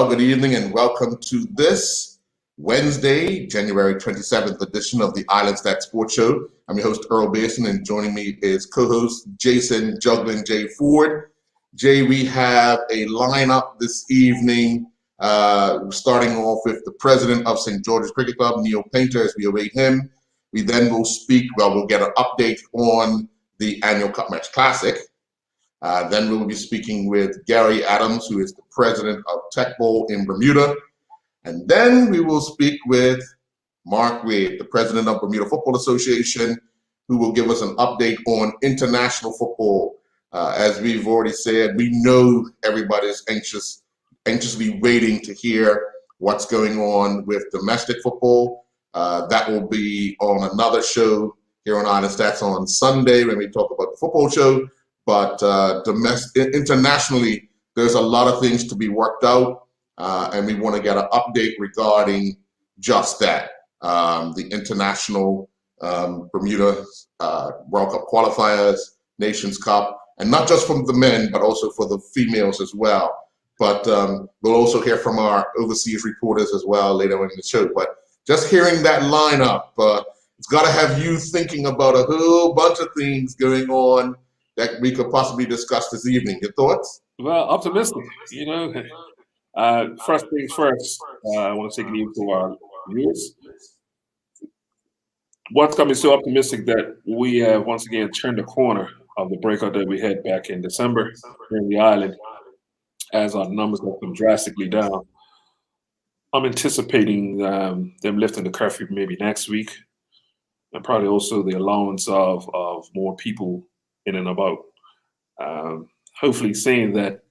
Well, good evening and welcome to this Wednesday, January 27th edition of the Island Stat Sports Show. I'm your host, Earl Basin, and joining me is co-host Jason Juggling J. Ford. Jay, we have a lineup this evening, starting off with the president of St. George's Cricket Club, Neil Painter, as we await him. We then will we'll get an update on the annual Cup Match Classic. Then we will be speaking with Gary Adams, who is the president of Tech Bowl in Bermuda. And then we will speak with Mark Wade, the president of Bermuda Football Association, who will give us an update on international football. As we've already said, we know everybody's anxiously waiting to hear what's going on with domestic football. That will be on another show here on Island Stats on Sunday when we talk about the football show. But internationally, there's a lot of things to be worked out, and we want to get an update regarding just that. The international Bermuda World Cup qualifiers, Nations Cup, and not just from the men, but also for the females as well. But we'll also hear from our overseas reporters as well later in the show. But just hearing that lineup, it's got to have you thinking about a whole bunch of things going on that we could possibly discuss this evening. Your thoughts? Well, optimistic. First things first, I want to take it even to our viewers. What's got me so optimistic that we have once again turned the corner of the breakout that we had back in December here in the island, as our numbers have come drastically down. I'm anticipating them lifting the curfew maybe next week, and probably also the allowance of more people in and about. Hopefully saying that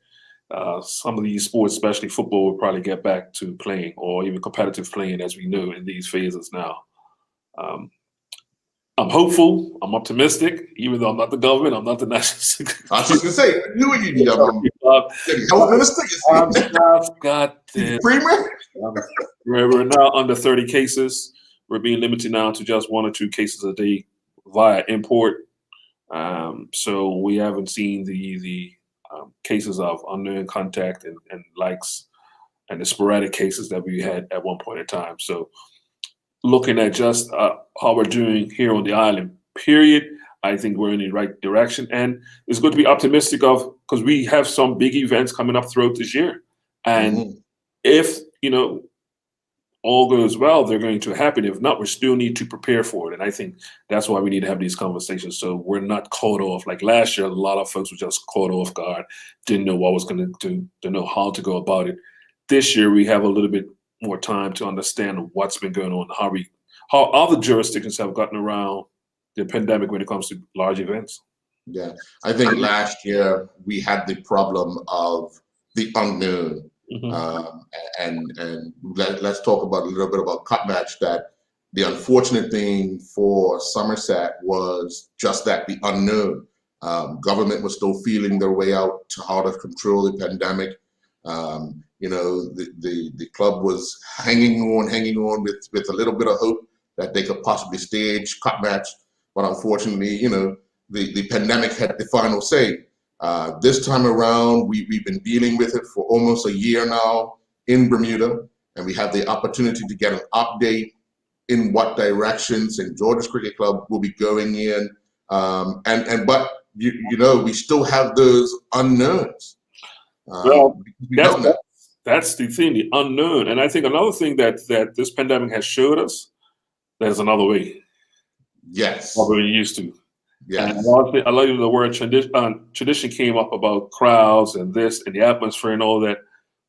some of these sports, especially football, will probably get back to playing or even competitive playing as we know in these phases now. I'm hopeful, I'm optimistic, even though I'm not the government, I'm not the national security. I was just going to say, you and you, health minister. We're now under 30 cases. We're being limited now to just 1 or 2 cases a day via import. So we haven't seen the cases of unknown contact and likes and the sporadic cases that we had at one point in time. So looking at just how we're doing here on the island, period, I think we're in the right direction. And it's good to be optimistic because we have some big events coming up throughout this year. And if, all goes well, they're going to happen. If not, we still need to prepare for it. And I think that's why we need to have these conversations so we're not caught off. Like last year, a lot of folks were just caught off guard, didn't know what was going to do, didn't know how to go about it. This year, we have a little bit more time to understand what's been going on, how other jurisdictions have gotten around the pandemic when it comes to large events. Yeah, I think last year we had the problem of the unknown. And let's talk about a little bit about Cup Match. That the unfortunate thing for Somerset was just that, the unknown. Government was still feeling their way out to how to control the pandemic. The club was hanging on with a little bit of hope that they could possibly stage Cup Match, but unfortunately, the pandemic had the final say. This time around, we've been dealing with it for almost a year now in Bermuda, and we have the opportunity to get an update in what direction St. George's Cricket Club will be going in. But we still have those unknowns. That's the thing, the unknown. And I think another thing that this pandemic has showed us, there's another way. Yes. What we're used to. Yes. And I love the word tradition came up about crowds and this and the atmosphere and all that.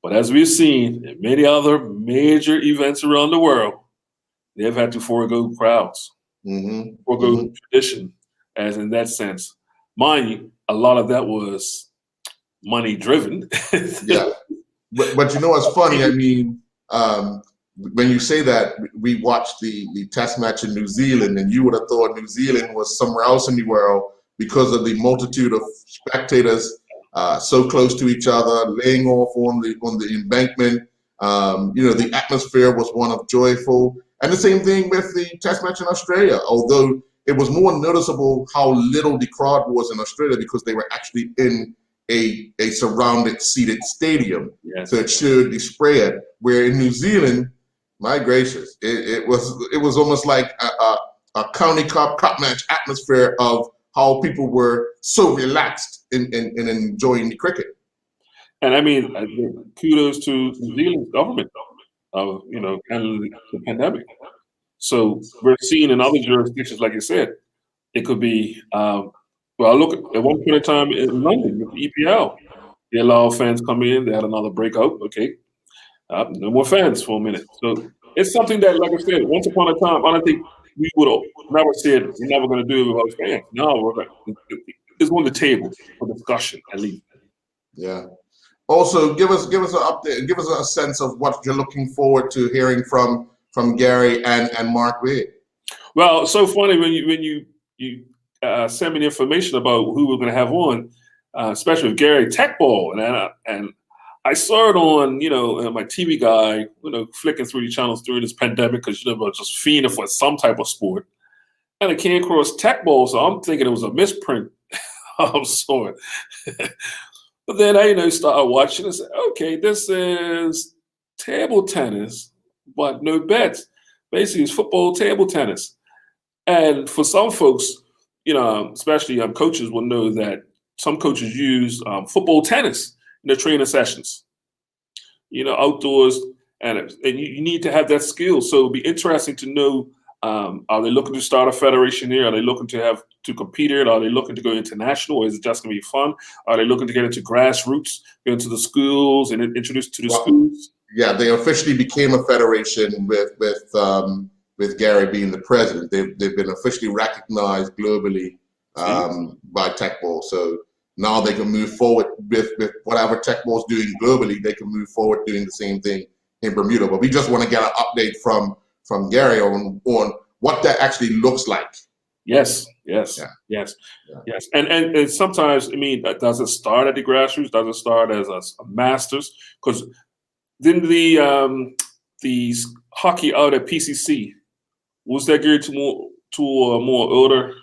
But as we've seen in many other major events around the world, they've had to forego crowds, forego tradition, as in that sense. Mind you, a lot of that was money driven. Yeah. But what's funny? I mean, when you say that, we watched the test match in New Zealand, and you would have thought New Zealand was somewhere else in the world because of the multitude of spectators so close to each other, laying off on the embankment. The atmosphere was one of joyful. And the same thing with the test match in Australia, although it was more noticeable how little the crowd was in Australia because they were actually in a surrounded seated stadium Yes. to ensure the spread. Where in New Zealand, my gracious, it was almost like a county cup match atmosphere of how people were so relaxed in enjoying the cricket. And I mean, kudos to New Zealand's government of handling the pandemic. So we're seeing in other jurisdictions, like you said, it could be. Well, look at one point in time in London with the EPL, they allow fans come in. They had another breakout. Okay, no more fans for a minute. So it's something that, like I said, once upon a time, I don't think we would have never said we're never going to do it without fans. No, it's on the table for discussion at least. Yeah. Also, give us an update. Give us a sense of what you're looking forward to hearing from Gary and Mark Wade. Well, it's so funny when you send me the information about who we're going to have on, especially with Gary Techball, and I saw it on my TV guy, flicking through the channels during this pandemic because just fiending for some type of sport, and I came across Techball, so I'm thinking it was a misprint of sort. But then I started watching and said, okay, this is table tennis, but no bets. Basically, it's football table tennis. And for some folks, especially coaches will know that some coaches use football tennis in their training sessions, outdoors, and you need to have that skill. So it'd be interesting to know, are they looking to start a federation here? Are they looking to compete here? Are they looking to go international, or is it just going to be fun? Are they looking to get into grassroots, go into the schools and introduce to the schools? Yeah, they officially became a federation with Gary being the president. They've been officially recognized globally by Techball. So now they can move forward with whatever Techball's doing globally. They can move forward doing the same thing in Bermuda. But we just want to get an update from Gary on what that actually looks like. Yes. And sometimes, does it start at the grassroots? Does it start as a masters? Because then the hockey out at PCC, was that geared to more older?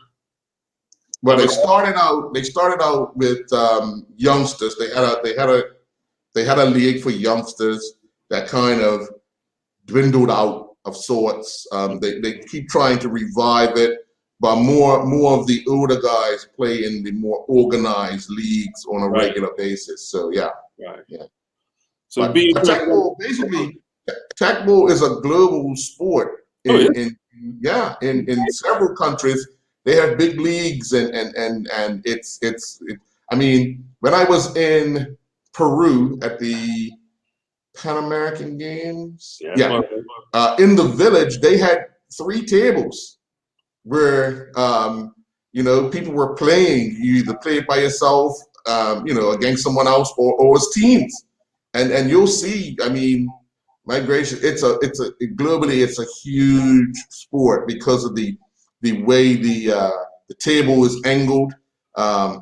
Well, they started out with youngsters. They had a league for youngsters that kind of dwindled out of sorts. They keep trying to revive it, but more of the older guys play in the more organized leagues on a regular basis. So yeah. So Techball is a global sport. In several countries they have big leagues and it's when I was in Peru at the Pan American Games, in the village they had 3 tables where people were playing. You either played by yourself, against someone else, or as teams, and you'll see. My gracious, globally it's a huge sport because of the way the table is angled.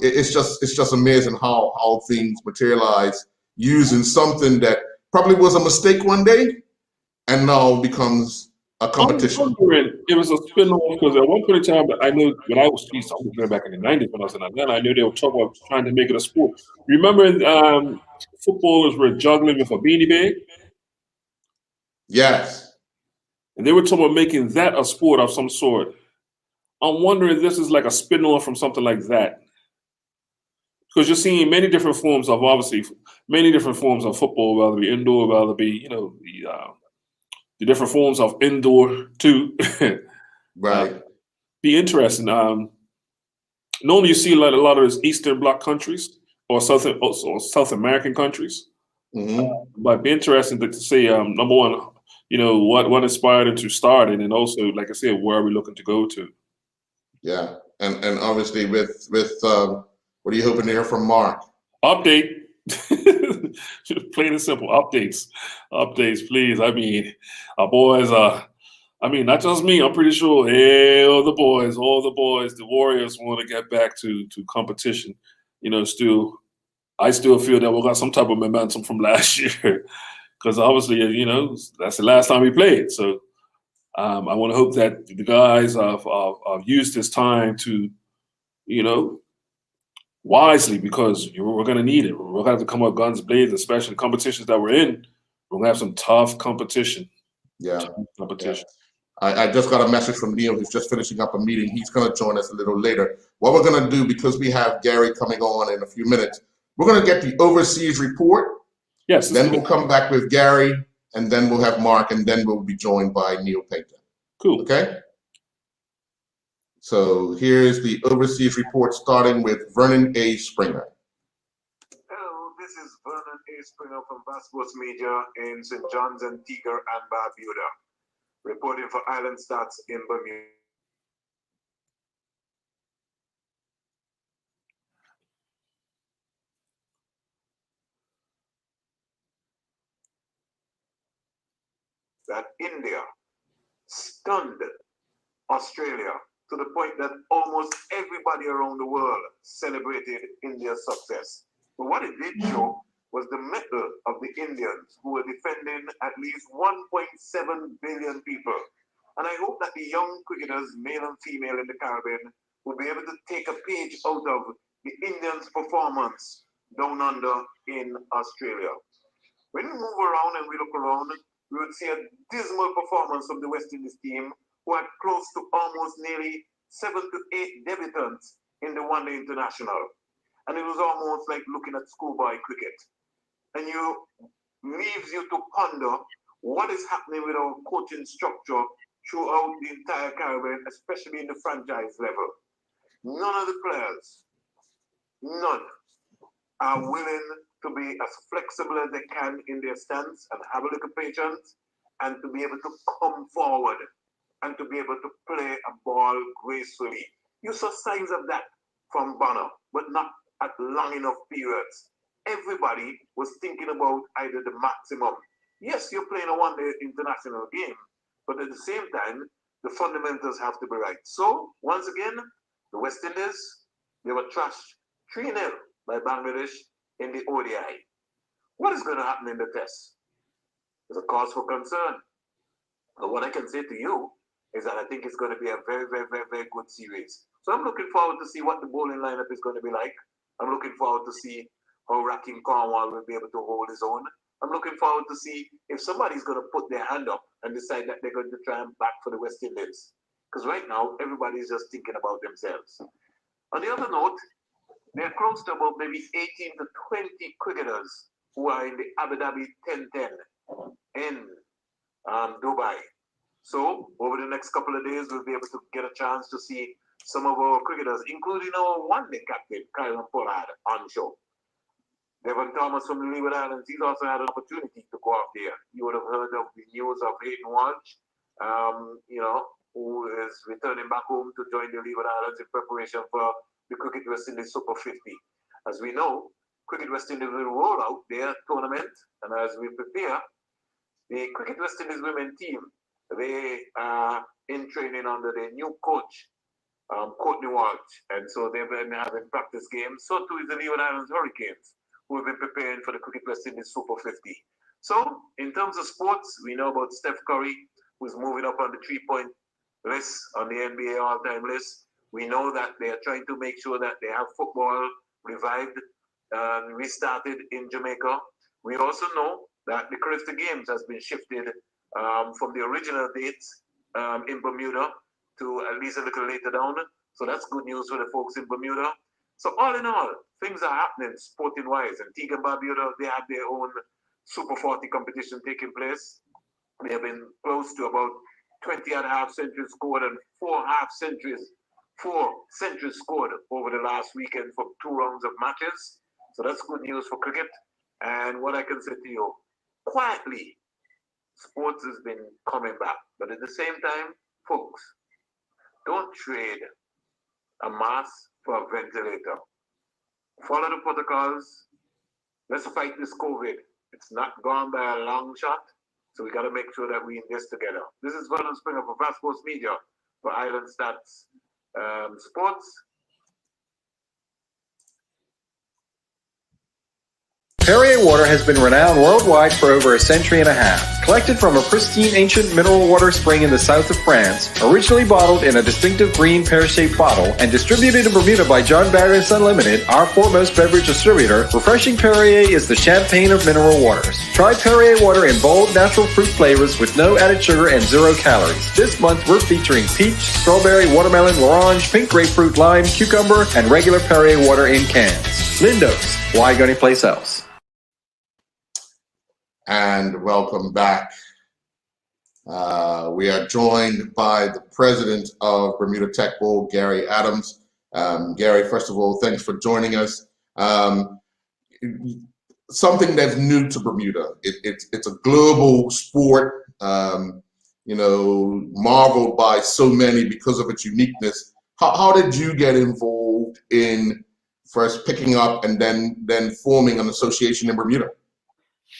It's just amazing how things materialize using something that probably was a mistake one day and now becomes a competition. It was a spin-off because at one point in time, I know when I was going back in the 90s when I was in Atlanta, I knew they were talking about trying to make it a sport. Remember footballers were juggling with a beanie bag? Yes. And they were talking about making that a sport of some sort. I'm wondering if this is like a spin-off from something like that. Because you're seeing many different forms of football, whether it be indoor, whether it be, the different forms of indoor too. Right. Be interesting. Normally you see a lot of those Eastern Bloc countries or South American countries. Mm-hmm. But be interesting to see, number one, what inspired them to start it, and also, like I said, where are we looking to go to? Yeah, and obviously with what are you hoping to hear from Mark? Update. Plain and simple. Updates, please. Our boys are. Not just me. I'm pretty sure all the boys, the Warriors want to get back to competition. I still feel that we got some type of momentum from last year, because obviously, that's the last time we played. So I want to hope that the guys have used this time to, wisely because we're going to need it. We're going to have to come up guns blazing, especially the competitions that we're in. We're going to have some tough competition. Yeah. Tough competition. Yeah. I just got a message from Neil who's just finishing up a meeting. He's going to join us a little later. What we're going to do, because we have Gary coming on in a few minutes, we're going to get the overseas report. Yes. Then we'll come back with Gary, and then we'll have Mark, and then we'll be joined by Neil Painter. Cool. Okay? So here's the overseas report, starting with Vernon A. Springer. Hello, this is Vernon A. Springer from Vasquez Media in St. John's, Antigua and Barbuda, reporting for Island Stats in Bermuda. That India stunned Australia to the point that almost everybody around the world celebrated India's success. But what it did show was the mettle of the Indians, who were defending at least 1.7 billion people. And I hope that the young cricketers, male and female in the Caribbean, will be able to take a page out of the Indians' performance down under in Australia. When we move around and we look around, we would see a dismal performance from the West Indies team, who had close to almost nearly 7 to 8 debutants in the one-day international. And it was almost like looking at schoolboy cricket. And you leaves you to ponder what is happening with our coaching structure throughout the entire Caribbean, especially in the franchise level. None of the players, none, are willing to be as flexible as they can in their stance and have a little patience and to be able to come forward and to be able to play a ball gracefully. You saw signs of that from Bonner, but not at long enough periods. Everybody was thinking about either the maximum. Yes, you're playing a one-day international game, but at the same time, the fundamentals have to be right. So, once again, the West Indies, they were trashed 3-0 by Bangladesh in the ODI. What is going to happen in the test? There's a cause for concern. But what I can say to you is that I think it's going to be a very, very, very, very good series. So I'm looking forward to see what the bowling lineup is going to be like. I'm looking forward to see how Rakeem Cornwall will be able to hold his own. I'm looking forward to see if somebody's going to put their hand up and decide that they're going to try and back for the West Indies. Because right now, everybody's just thinking about themselves. On the other note, they're close to about maybe 18 to 20 cricketers who are in the Abu Dhabi 10-10 in Dubai. So over the next couple of days, we'll be able to get a chance to see some of our cricketers, including our one-day captain, Kyron Pollard, on show. Devon Thomas from the Leeward Islands, he's also had an opportunity to go out there. You would have heard of the news of Hayden Walsh, who is returning back home to join the Leeward Islands in preparation for the Cricket West Indies Super 50. As we know, Cricket West Indies will roll out their tournament, and as we prepare, the Cricket West Indies women team, they are in training under their new coach, Courtney Walsh, and so they've been having practice games. So too is the Leeward Islands Hurricanes, who have been preparing for the Cricket West Indies Super 50. So, in terms of sports, we know about Steph Curry, who's moving up on the three-point list on the NBA all-time list. We know that they are trying to make sure that they have football revived and restarted in Jamaica. We also know that the Crystal Games has been shifted from the original dates in Bermuda to at least a little later down. So that's good news for the folks in Bermuda. So all in all, things are happening sporting-wise. Antigua and Barbuda, they have their own Super 40 competition taking place. They have been close to about 20 and a half centuries scored and 4 centuries scored over the last weekend for 2 rounds of matches. So that's good news for cricket. And what I can say to you, quietly, sports has been coming back. But at the same time, folks, don't trade a mask for a ventilator. Follow the protocols. Let's fight this COVID. It's not gone by a long shot. So we got to make sure that we in this together. This is Vernon Springer for Vasquez Media for Island Stats Sports. Perrier water has been renowned worldwide for over a century and a half. Collected from a pristine ancient mineral water spring in the south of France, originally bottled in a distinctive green pear-shaped bottle, and distributed in Bermuda by John Barris Unlimited, our foremost beverage distributor, Refreshing Perrier is the champagne of mineral waters. Try Perrier water in bold, natural fruit flavors with no added sugar and 0 calories. This month, we're featuring peach, strawberry, watermelon, orange, pink grapefruit, lime, cucumber, and regular Perrier water in cans. Lindos, why go anyplace else? And welcome back. We are joined by the president of Bermuda Tech Bowl, Gary Adams. Gary, first of all, thanks for joining us. Something that's new to Bermuda. It's a global sport, marveled by so many because of its uniqueness. How did you get involved in first picking up and then forming an association in Bermuda?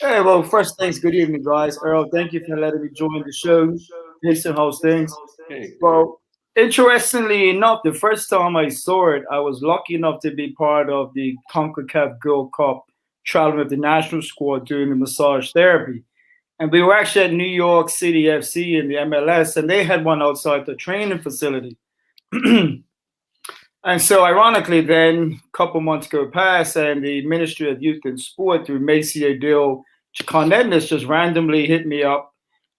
Hey, well, first, thanks. Good evening, guys. Earl, thank you for letting me join the show. Jason host things. Hey. Well, interestingly enough, the first time I saw it, I was lucky enough to be part of the CONCACAF Gold Cup, traveling with the national squad doing the massage therapy. And we were actually at New York City FC in the MLS, and they had one outside the training facility. And so, ironically, then a couple months go past, and the Ministry of Youth and Sport, through Macy Adil Carnetis, just randomly hit me up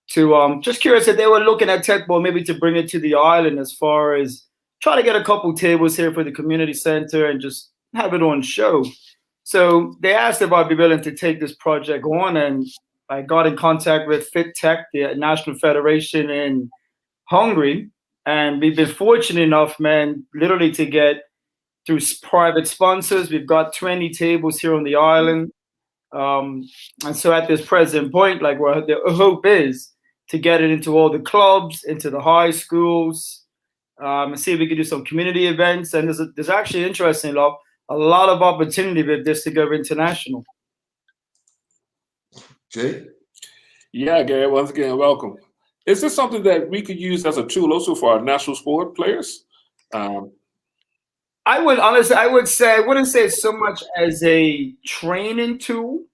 to just curious that they were looking at Tech Bowl, maybe to bring it to the island as far as try to get a couple tables here for the community center and just have it on show. So they asked if I'd be willing to take this project on, and I got in contact with Fit Tech, the National Federation in Hungary. And we've been fortunate enough, man, literally to get through private sponsors. We've got 20 tables here on the island. And so at this present point, like where the hope is to get it into all the clubs, into the high schools, and see if we can do some community events. And there's actually, interesting, a lot of opportunity with this to go international. Jay? Yeah, Gary, once again, welcome. Is this something that we could use as a tool also for our national sport players? I would honestly, I wouldn't say it's so much as a training tool.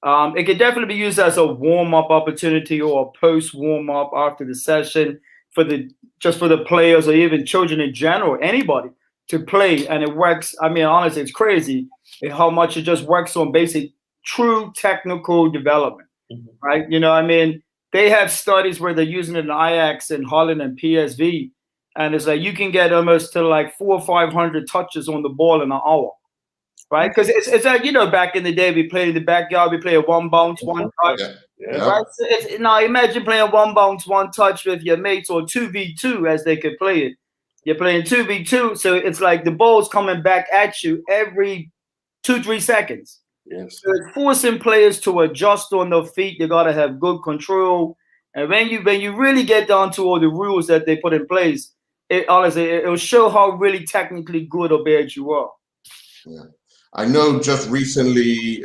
It could definitely be used as a warm-up opportunity or a post-warm-up after the session for the players or even children in general, anybody to play. And it works. I mean, honestly, it's crazy how much it just works on basic, true technical development, right? You know, I mean, they have studies where they're using it in Ajax and Holland and PSV. And it's like you can get almost to like 400 or 500 touches on the ball in an hour, right? Because it's like, back in the day, we played in the backyard, we play a one bounce, one touch. Yeah. Right? So now imagine playing one bounce, one touch with your mates, or 2v2 as they could play it. You're playing 2v2, so it's like the ball's coming back at you every 2-3 seconds. Yes. So it's forcing players to adjust on their feet. You got to have good control. And when you really get down to all the rules that they put in place, it'll show how really technically good or bad you are. Yeah. I know just recently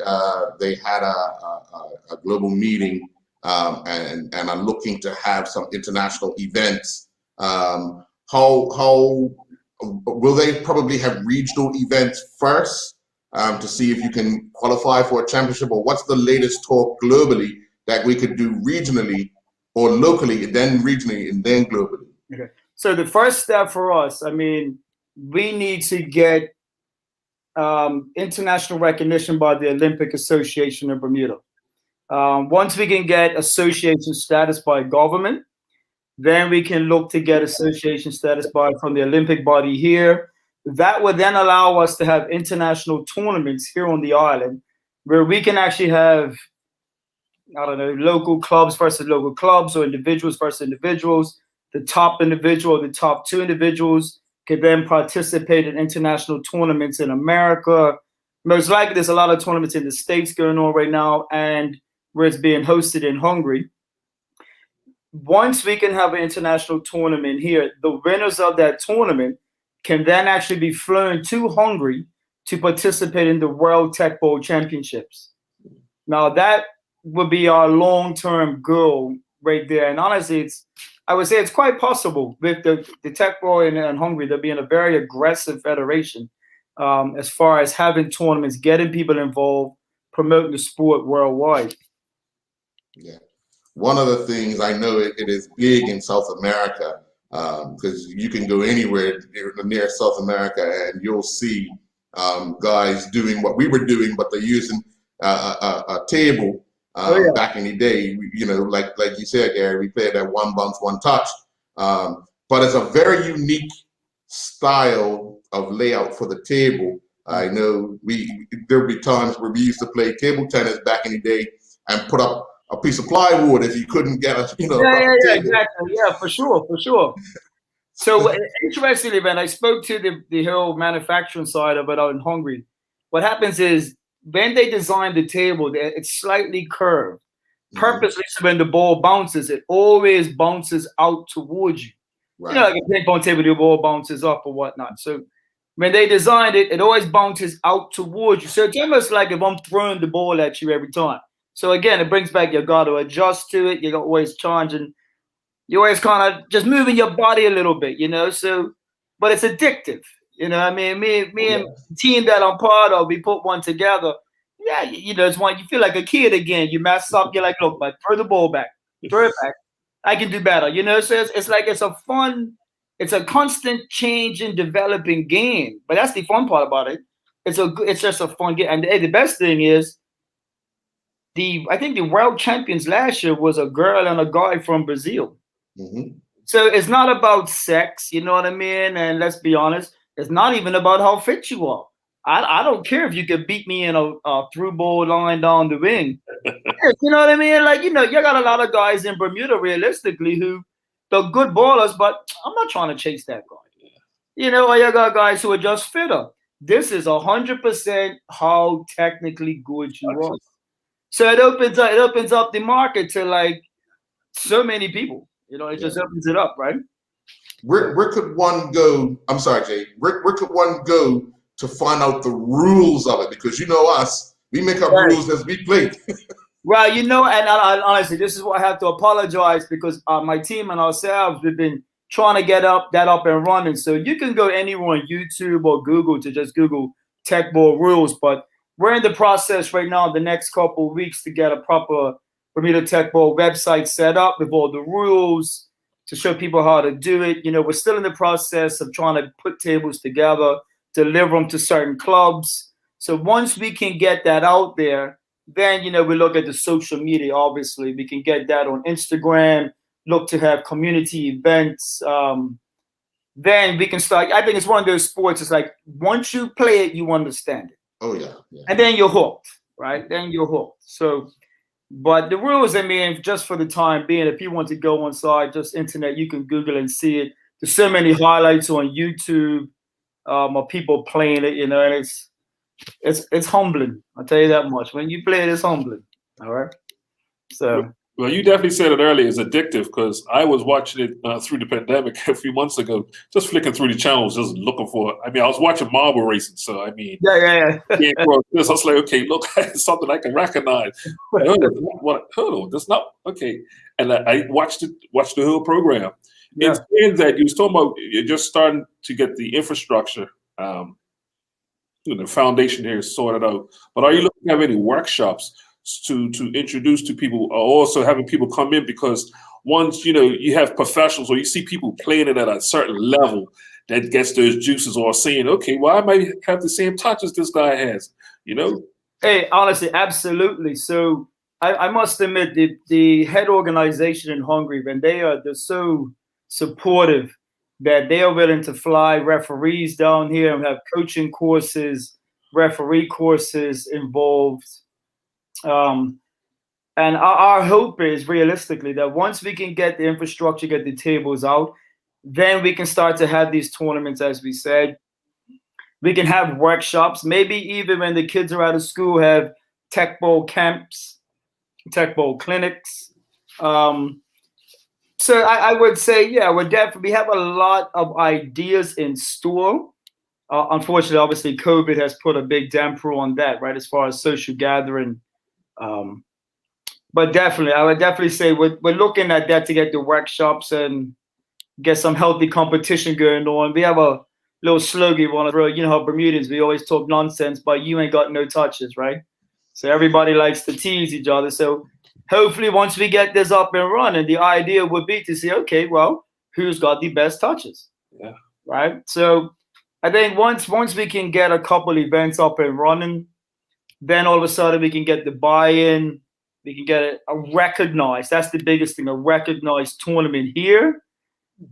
they had a global meeting and are looking to have some international events. How will they probably have regional events first to see if you can qualify for a championship, or what's the latest talk globally that we could do regionally or locally, then regionally, and then globally? Okay. So the first step for us, I mean, we need to get international recognition by the Olympic Association of Bermuda. Once we can get association status by government, then we can look to get association status from the Olympic body here. That would then allow us to have international tournaments here on the island where we can actually have, I don't know, local clubs versus local clubs or individuals versus individuals. The top individual, the top 2 individuals could then participate in international tournaments in America. Most likely there's a lot of tournaments in the States going on right now and where it's being hosted in Hungary. Once we can have an international tournament here, the winners of that tournament can then actually be flown to Hungary to participate in the World Tech Bowl Championships. Now that would be our long-term goal right there. And honestly, I would say it's quite possible with the Tech Bowl in Hungary. They're being a very aggressive federation as far as having tournaments, getting people involved, promoting the sport worldwide. Yeah. One of the things I know it is big in South America, because you can go anywhere near South America and you'll see guys doing what we were doing, but they're using a table. Back in the day, you know, like you said, Gary, we played that one bounce, one touch. But it's a very unique style of layout for the table. I know there'll be times where we used to play table tennis back in the day and put up a piece of plywood if you couldn't get a, you know, Exactly. Yeah, for sure. So interestingly, man, I spoke to the whole manufacturing side of it out in Hungary. What happens is when they design the table, it's slightly curved, purposely, so when the ball bounces, it always bounces out towards you. Right. You know, like a ping pong table, the ball bounces up or whatnot. So when they designed it, it always bounces out towards you. So it's almost like if I'm throwing the ball at you every time. So again, it brings back, you got to adjust to it. You're always charging. You're always kind of just moving your body a little bit, you know. So, but it's addictive, you know. I mean, me and the team that I'm part of, we put one together. Yeah, you know, it's one you feel like a kid again. You mess up, you're like, look, but throw the ball back, throw it back. I can do better, you know. So it's like it's a constant change and developing game. But that's the fun part about it. It's just a fun game, and the best thing is. I think the world champions last year was a girl and a guy from Brazil. So it's not about sex, you know what I mean? And let's be honest, it's not even about how fit you are. I don't care if you can beat me in a through ball line down the wing. You know what I mean? Like, you know, you got a lot of guys in Bermuda realistically who they're good ballers, but I'm not trying to chase that guy. You know, or you got guys who are just fitter. This is 100% how technically good you are. So it opens up the market to like so many people. You know, it just opens it up, right? Where could one go? I'm sorry, Jay. Where could one go to find out the rules of it? Because you know us, we make up rules as we play. Well, you know, and I honestly, this is what I have to apologize because my team and ourselves, we've been trying to get that up and running. So you can go anywhere on YouTube or Google to just Google Tech Ball rules, but we're in the process right now, the next couple of weeks, to get a proper Bermuda Tech Ball website set up with all the rules to show people how to do it. You know, we're still in the process of trying to put tables together, deliver them to certain clubs. So once we can get that out there, then, you know, we look at the social media, obviously. We can get that on Instagram, look to have community events. Then we can start. I think it's one of those sports. It's like once you play it, you understand it. Oh, yeah. And then you're hooked, right? Then you're hooked. So, but the rules, I mean, just for the time being, if you want to go on site, just internet, you can Google and see it. There's so many highlights on YouTube of people playing it, you know, and it's humbling. I'll tell you that much. When you play it, it's humbling. All right. So. Well, you definitely said it earlier. It's addictive because I was watching it through the pandemic a few months ago, just flicking through the channels, just looking for. I mean, I was watching marble racing, so I mean, yeah. I was like, okay, look, it's something I can recognize. Hold on, that's not okay. And I watched the whole program. Yeah. And saying that, you was talking about you're just starting to get the infrastructure, the foundation here sorted out. But are you looking to have any workshops to introduce to people, or also having people come in? Because once, you know, you have professionals or you see people playing it at a certain level that gets those juices, or saying, okay, well, I might have the same touch as this guy has, you know? Hey, honestly, absolutely. So I must admit the head organization in Hungary, when they're so supportive that they are willing to fly referees down here and have coaching courses, referee courses involved. And our hope is realistically that once we can get the infrastructure, get the tables out, then we can start to have these tournaments, as we said. We can have workshops, maybe even when the kids are out of school, have tech ball camps, tech ball clinics. So I would say, yeah, we have a lot of ideas in store. Unfortunately, obviously, COVID has put a big damper on that, right, as far as social gathering. But definitely, I would definitely say we're looking at that to get the workshops and get some healthy competition going on. We have a little slogan we want to throw. You know how Bermudans, we always talk nonsense, but you ain't got no touches, right? So everybody likes to tease each other. So hopefully once we get this up and running, the idea would be to say, okay, well, who's got the best touches? Yeah. Right. So I think once we can get a couple events up and running, then all of a sudden we can get the buy-in, we can get a recognized, that's the biggest thing, a recognized tournament here.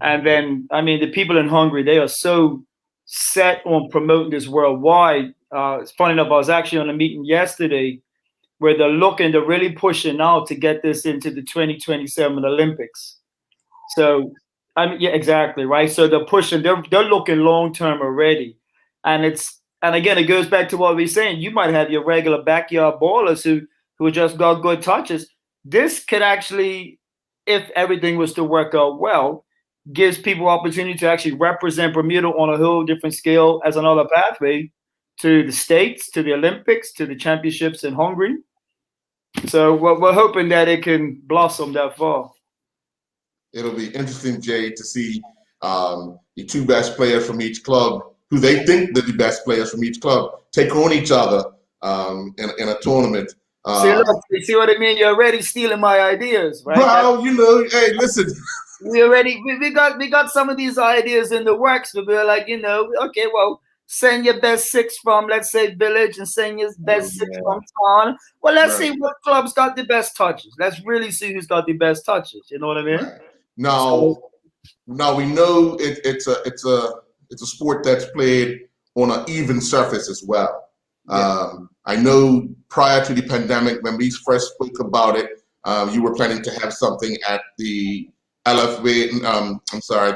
And then, I mean, the people in Hungary, they are so set on promoting this worldwide. It's funny enough, I was actually on a meeting yesterday where they're really pushing out to get this into the 2027 Olympics. So, I mean, yeah, exactly, right? So they're pushing, they're looking long-term already. And again, it goes back to what we're saying. You might have your regular backyard ballers who just got good touches. This could actually, if everything was to work out well, gives people opportunity to actually represent Bermuda on a whole different scale as another pathway to the States, to the Olympics, to the championships in Hungary. So we're hoping that it can blossom that far. It'll be interesting, Jay, to see the two best players from each club, who they think that the best players from each club, take on each other in a tournament. See, look, you see what I mean? You're already stealing my ideas, right? Well, you know, hey, listen. We got some of these ideas in the works, but we're like, you know, okay, well, send your best six from, let's say, Village, and send your best six from Town. Well, let's see what clubs got the best touches. Let's really see who's got the best touches. You know what I mean? Right. Now we know it's a sport that's played on an even surface as well. Yeah. I know prior to the pandemic, when we first spoke about it, you were planning to have something at the LFW.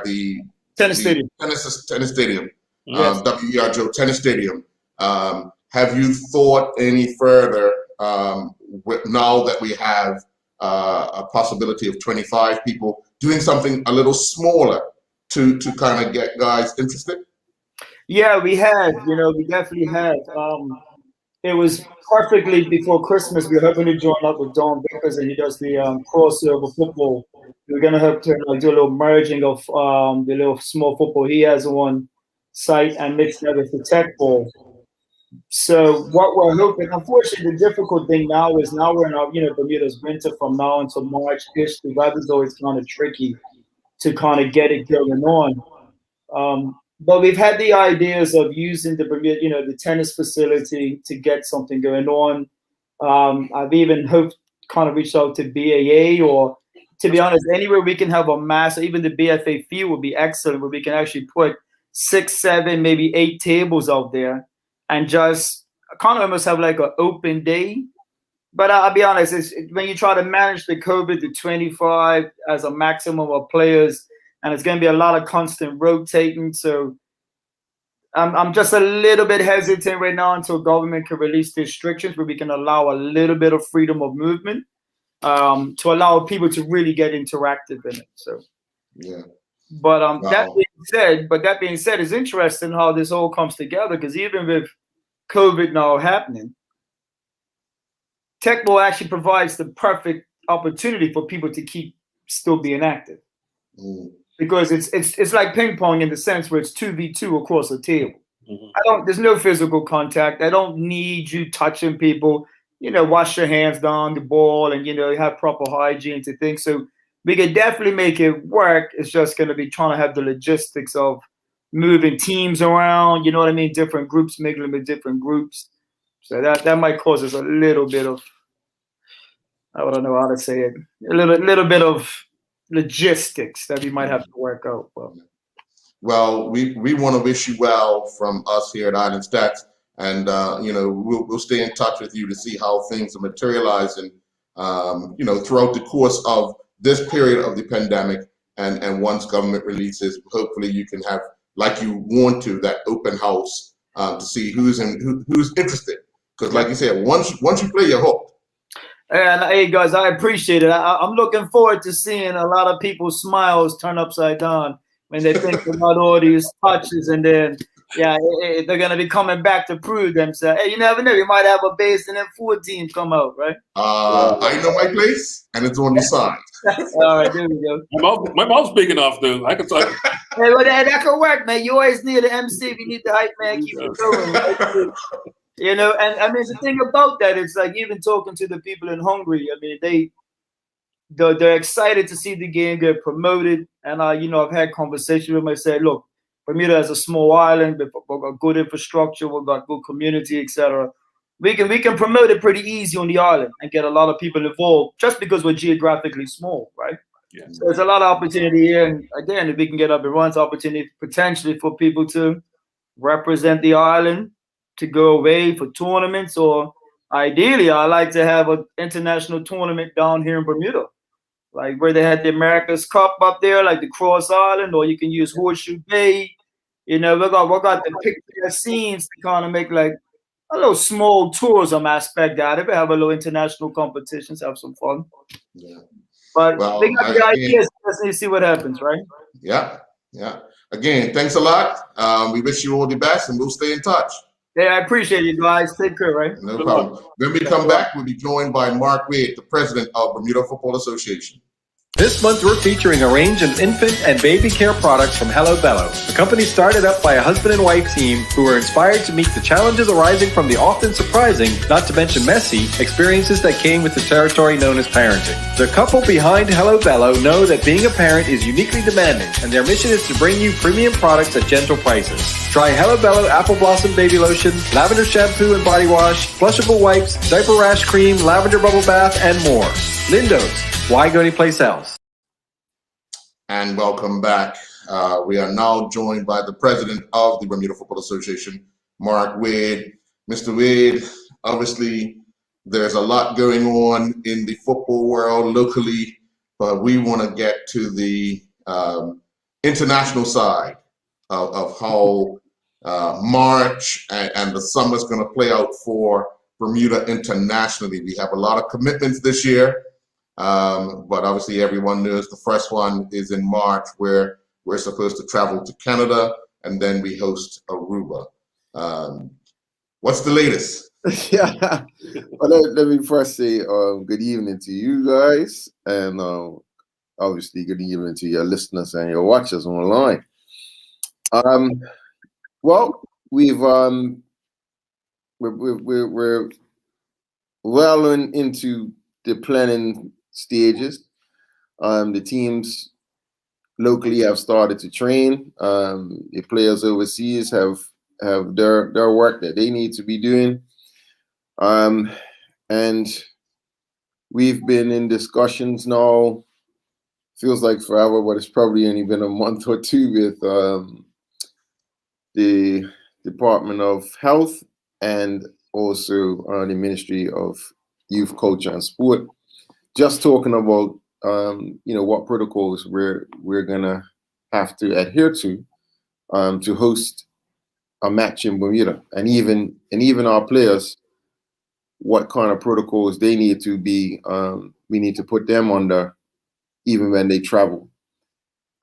The tennis stadium. Tennis stadium. Yes. W.E.R. Joe Tennis Stadium. Have you thought any further now that we have a possibility of 25 people doing something a little smaller to kind of get guys interested? Yeah, we had. You know, we definitely had. It was perfectly before Christmas. We were hoping to join up with Don Vickers, and he does the crossover football. We were going to hope to do a little merging of the little small football he has on site and mix that with the tech ball. So what we're hoping, unfortunately, the difficult thing now is now we're in our, Bermuda's winter from now until March-ish. The weather's always kind of tricky to kind of get it going on. But we've had the ideas of using the Bermuda, the tennis facility to get something going on. I've even kind of reached out to BAA, or to be honest, anywhere we can have a mass, even the BFA field would be excellent, where we can actually put 6, 7, maybe 8 tables out there and just kind of almost have like an open day. But I'll be honest, when you try to manage the COVID to 25 as a maximum of players, and it's going to be a lot of constant rotating. So I'm just a little bit hesitant right now until government can release the restrictions where we can allow a little bit of freedom of movement to allow people to really get interactive in it. So, yeah. But that being said, it's interesting how this all comes together, because even with COVID now happening, tech ball actually provides the perfect opportunity for people to keep still being active. Because it's like ping pong in the sense where it's 2v2 across a table. Mm-hmm. There's no physical contact. I don't need you touching people. Wash your hands down the ball and have proper hygiene to things. So we could definitely make it work. It's just going to be trying to have the logistics of moving teams around. You know what I mean? Different groups mingling with different groups. So that might cause us a little bit of, I don't know how to say it, a little bit of logistics that we might have to work out. Well, we want to wish you well from us here at Island Stats, and we'll stay in touch with you to see how things are materializing, throughout the course of this period of the pandemic, and once government releases, hopefully you can have, like you want to, that open house to see who's interested, because like you said, once you play, you're hooked. And hey guys, I appreciate it. I'm looking forward to seeing a lot of people's smiles turn upside down when they think about all these touches, and then they're gonna be coming back to prove themselves. Hey, you never know, you might have a base and then 4 teams come out, right? I know my place, and it's on the side. All right, there we go. My mouth's big enough, though. I can talk. Hey, well, that could work, man. You always need an MC if you need the hype man. Keep it going. You know, and I mean the thing about that is like even talking to the people in Hungary. I mean they're excited to see the game get promoted, and I've had conversations with them. I said, look, Bermuda is a small island, but we've got good infrastructure, we've got good community, etc. We can promote it pretty easy on the island and get a lot of people involved just because we're geographically small, right? Yeah. So there's a lot of opportunity here, and again, if we can get up and run, it's opportunity potentially for people to represent the island, to go away for tournaments, or ideally, I like to have an international tournament down here in Bermuda, like where they had the America's Cup up there, like the Cross Island, or you can use Horseshoe Bay. You know, we got the picture scenes to kind of make like a little small tourism aspect out of it. Have a little international competitions, have some fun. Yeah. But Well, they got the ideas. Let's need to see what happens, right? Yeah. Again, thanks a lot. We wish you all the best, and we'll stay in touch. Yeah, I appreciate you guys. Take care, right? No problem. When we come back, we'll be joined by Mark Wade, the president of Bermuda Football Association. This month, we're featuring a range of infant and baby care products from Hello Bello. The company started up by a husband and wife team who were inspired to meet the challenges arising from the often surprising, not to mention messy, experiences that came with the territory known as parenting. The couple behind Hello Bello know that being a parent is uniquely demanding, and their mission is to bring you premium products at gentle prices. Try Hello Bello Apple Blossom Baby Lotion, Lavender Shampoo and Body Wash, Flushable Wipes, Diaper Rash Cream, Lavender Bubble Bath, and more. Lindo's. Why go anyplace else? And welcome back. We are now joined by the president of the Bermuda Football Association, Mark Wade. Mr. Wade, obviously there's a lot going on in the football world locally, but we want to get to the international side of how March and the summer is going to play out for Bermuda internationally. We have a lot of commitments this year. But obviously everyone knows the first one is in March, where we're supposed to travel to Canada, and then we host Aruba. What's the latest? Yeah. Well, let me first say good evening to you guys, and obviously good evening to your listeners and your watchers online. Well, we're well into the planning stages. The teams locally have started to train. The players overseas have their work that they need to be doing. And we've been in discussions now, feels like forever, but it's probably only been a month or two with the Department of Health and also the Ministry of Youth, Culture, and Sport, just talking about what protocols we're gonna have to adhere to host a match in Bermuda, and even our players, what kind of protocols they need to be. We need to put them under even when they travel.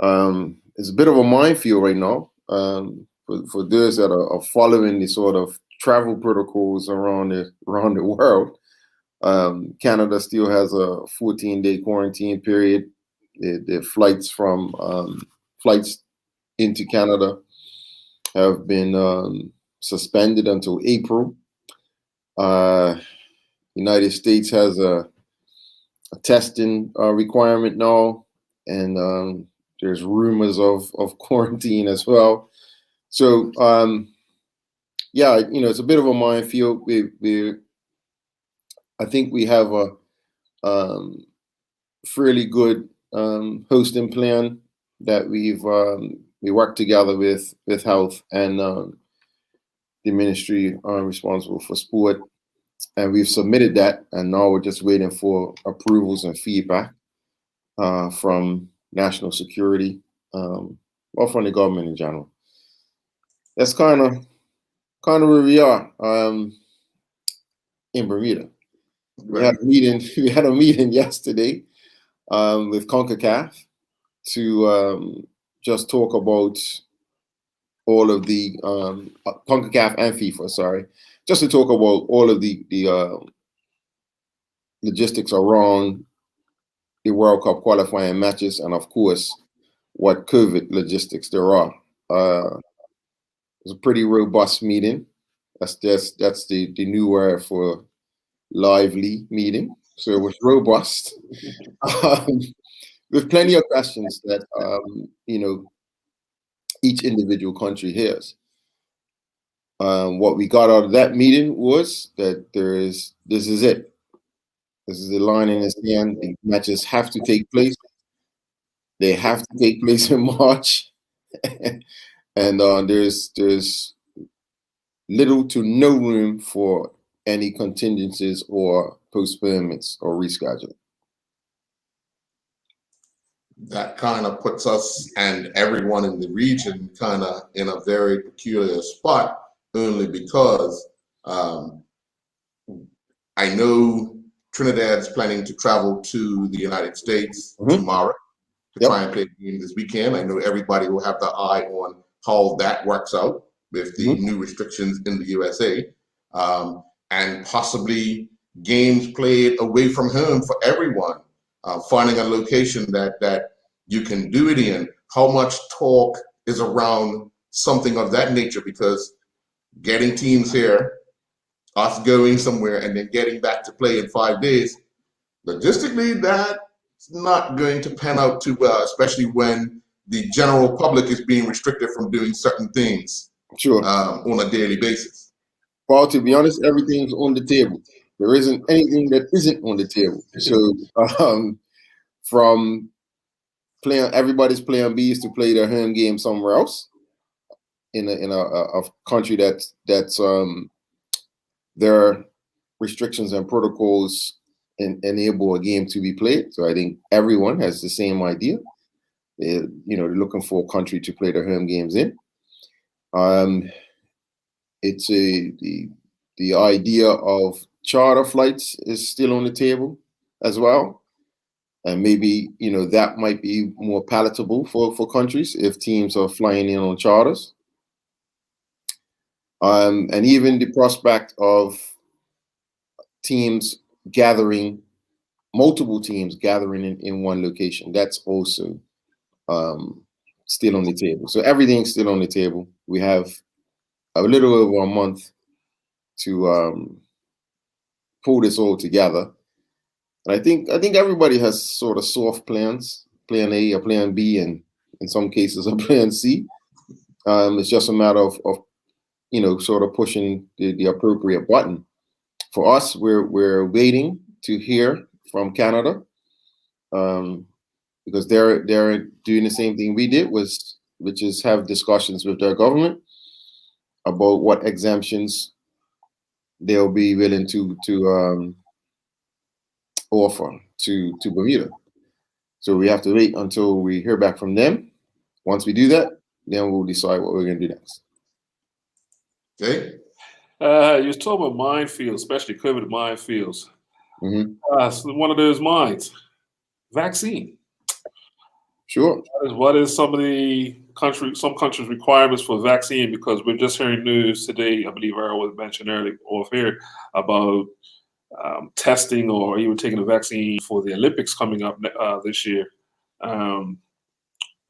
It's a bit of a minefield right now for those that are following the sort of travel protocols around the world. Canada still has a 14-day quarantine period. The flights flights into Canada have been suspended until April. United States has a testing requirement now, and there's rumors of quarantine as well. So it's a bit of a minefield. I think we have a fairly good hosting plan that we work together with health and the ministry responsible for sport, and we've submitted that, and now we're just waiting for approvals and feedback from national security, or from the government in general. That's kind of where we are in Bermuda. We had a meeting yesterday with CONCACAF to just talk about all of the CONCACAF and FIFA, sorry, just to talk about all of the logistics around the World Cup qualifying matches, and of course, what COVID logistics there are. It was a pretty robust meeting. That's the new word for lively meeting. So it was robust, with plenty of questions that each individual country has. What we got out of that meeting was that this is it. This is the line in the sand. The matches have to take place. They have to take place in March, and there's little to no room for any contingencies or postponements or rescheduling. That kind of puts us and everyone in the region kind of in a very peculiar spot, only because I know Trinidad's planning to travel to the United States tomorrow to try and play the game this weekend. I know everybody will have their eye on how that works out with the new restrictions in the USA, and possibly games played away from home for everyone. Finding a location that you can do it in. How much talk is around something of that nature? Because getting teams here, us going somewhere, and then getting back to play in 5 days, logistically, that's not going to pan out too well, especially when the general public is being restricted from doing certain things on a daily basis. Paul, to be honest, everything's on the table. There isn't anything that isn't on the table. So from everybody's plan B is to play their home game somewhere else in a country that's their restrictions and protocols enable a game to be played. So I think everyone has the same idea. They're looking for a country to play their home games in. It's the idea of charter flights is still on the table as well. And maybe, that might be more palatable for countries if teams are flying in on charters. And even the prospect of multiple teams gathering in one location, that's also still on the table. So everything's still on the table. We have a little over a month to pull this all together. And I think everybody has sort of soft plans, plan A, a plan B, and in some cases a plan C. It's just a matter of sort of pushing the appropriate button. For us, we're waiting to hear from Canada, because they're doing the same thing we did, which is have discussions with their government about what exemptions they'll be willing to offer to Bermuda. So we have to wait until we hear back from them. Once we do that, then we'll decide what we're going to do next. Okay. You was talking about minefields, especially COVID minefields. So one of those mines, vaccine. Sure. What is some countries' requirements for vaccine? Because we're just hearing news today, I believe Earl was mentioned earlier off here, about testing or even taking a vaccine for the Olympics coming up this year.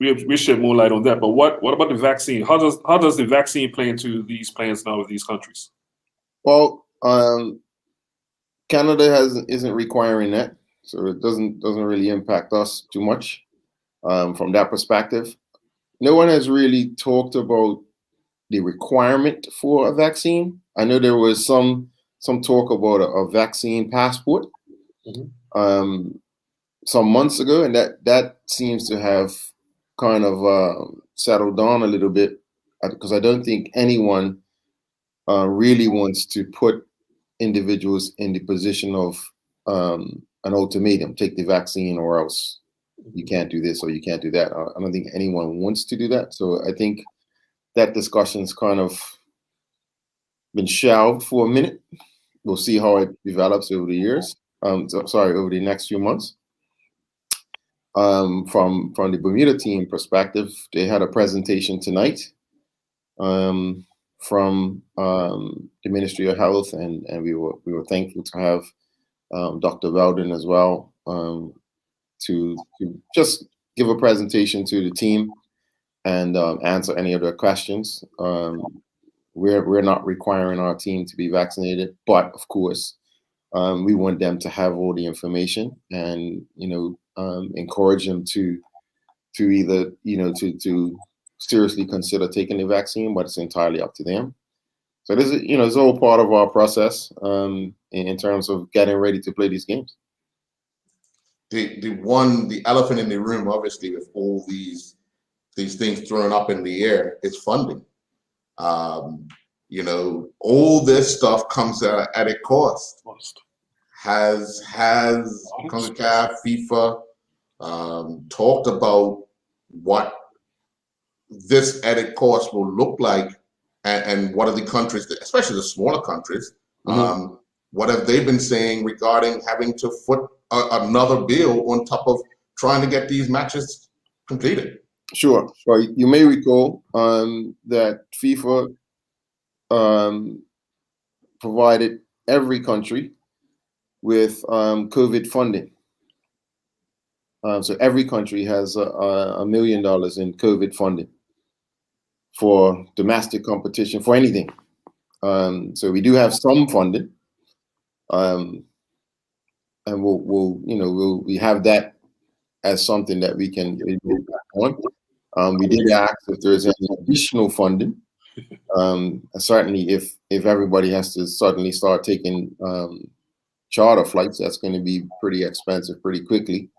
We shed more light on that. But what about the vaccine? How does the vaccine play into these plans now with these countries? Well, Canada isn't requiring that, so it doesn't really impact us too much from that perspective. No one has really talked about the requirement for a vaccine. I know there was some talk about a vaccine passport some months ago, and that seems to have kind of settled down a little bit, because I don't think anyone really wants to put individuals in the position of an ultimatum: take the vaccine or else you can't do this or you can't do that. I don't think anyone wants to do that. So I think that discussion's kind of been shelved for a minute. We'll see how it develops over the years. Over the next few months. From the Bermuda team perspective, they had a presentation tonight from the Ministry of Health, and we were thankful to have Dr. Weldon as well to just give a presentation to the team and answer any of their questions. we're not requiring our team to be vaccinated, but of course, we want them to have all the information and encourage them to either to seriously consider taking the vaccine, but it's entirely up to them. So this is it's all part of our process in terms of getting ready to play these games. The elephant in the room, obviously, with all these things thrown up in the air, is funding. All this stuff comes at a cost. Has CONCACAF, FIFA talked about what this added cost will look like, and what are the countries, especially the smaller countries, what have they been saying regarding having to foot another bill on top of trying to get these matches completed? Sure. So you may recall that FIFA provided every country with COVID funding. So every country has $1 million in COVID funding for domestic competition, for anything. So we do have some funding, and we have that as something that we can on. We did ask if there's any additional funding. Certainly, if everybody has to suddenly start taking charter flights, that's going to be pretty expensive pretty quickly.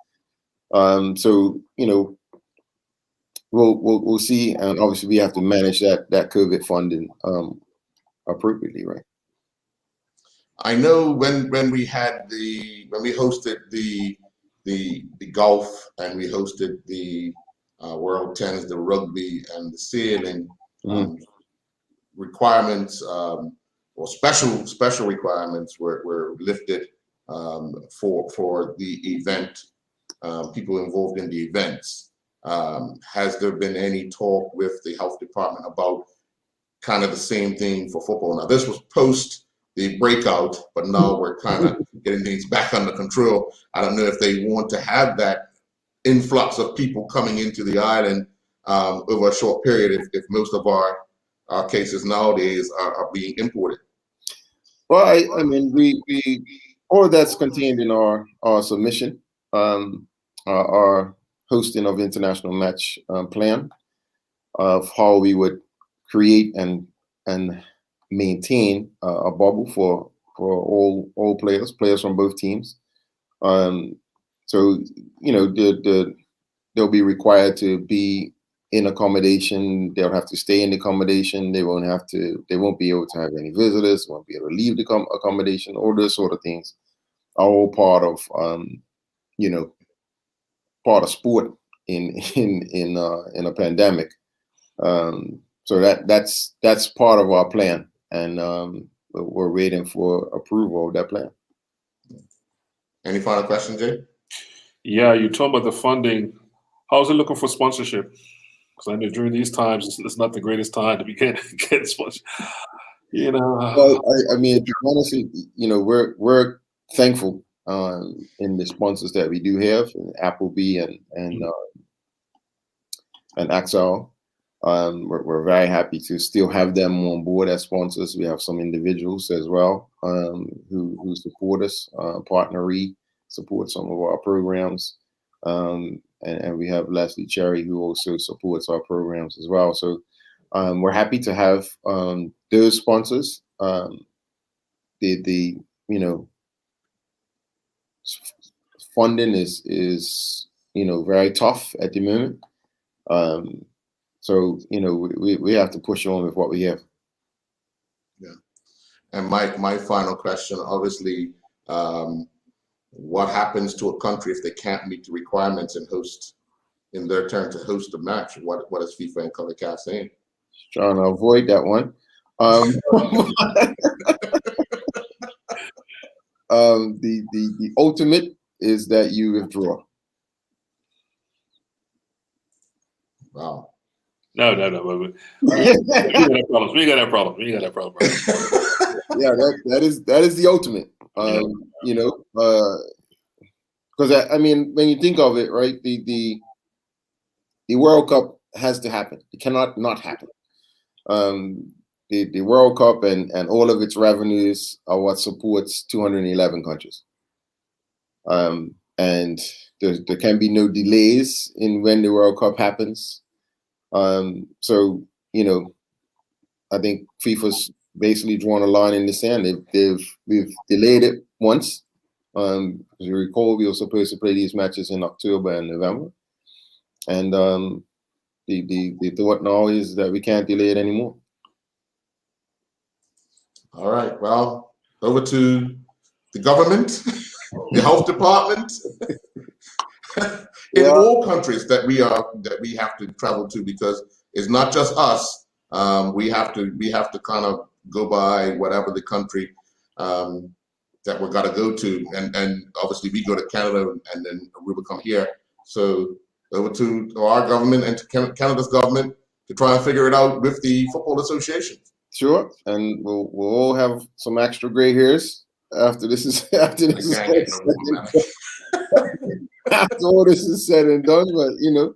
So we'll see, and obviously we have to manage that COVID funding appropriately, right? I know when we hosted the golf, and we hosted the World Tennis, the rugby, and the sailing requirements, or special requirements were lifted for the event, people involved in the events. Has there been any talk with the health department about kind of the same thing for football? Now, this was post the breakout, but now we're kind of getting things back under control. I don't know if they want to have that influx of people coming into the island over a short period, if most of our cases nowadays are being imported. Well, I mean, we all that's contained in our submission, our hosting of international match plan of how we would create and maintain a bubble for all players from both teams. So they'll be required to be in accommodation. They'll have to stay in the accommodation. They won't be able to have any visitors. Won't be able to leave the accommodation. All those sort of things are all part of part of sport in a pandemic. So that's part of our plan, and we're waiting for approval of that plan. Any final question, Jay? Yeah, you talk about the funding. How's it looking for sponsorship? Because I know during these times, it's not the greatest time to be getting sponsorship. Well, I mean, to be honest, we're thankful in the sponsors that we do have, Appleby and Axel. We're very happy to still have them on board as sponsors. We have some individuals as well who support us. Partnery supports some of our programs, and we have Leslie Cherry, who also supports our programs as well. So we're happy to have those sponsors. The funding is very tough at the moment. So we have to push on with what we have. Yeah. And my final question, obviously, what happens to a country if they can't meet the requirements and host in their turn to host the match? What is FIFA and CONCACAF saying? Trying to avoid that one. The ultimate is that you withdraw. Wow. No. We got that problem. Yeah, that is the ultimate. Because I mean, when you think of it, right, the World Cup has to happen. It cannot not happen. the World Cup and all of its revenues are what supports 211 countries. And there can be no delays in when the World Cup happens. So, you know, I think FIFA's basically drawn a line in the sand. We've delayed it once. As you recall, we were supposed to play these matches in October and November. And the thought now is that we can't delay it anymore. All right. Well, over to the government, the health department. In all countries that we have to travel to, because it's not just us. We have to kind of go by whatever the country that we're gonna go to, and obviously we go to Canada and then we will come here. So over to our government and to Canada's government to try and figure it out with the Football Association. Sure, and we'll all have some extra gray hairs after this is after all this is said and done. But you know,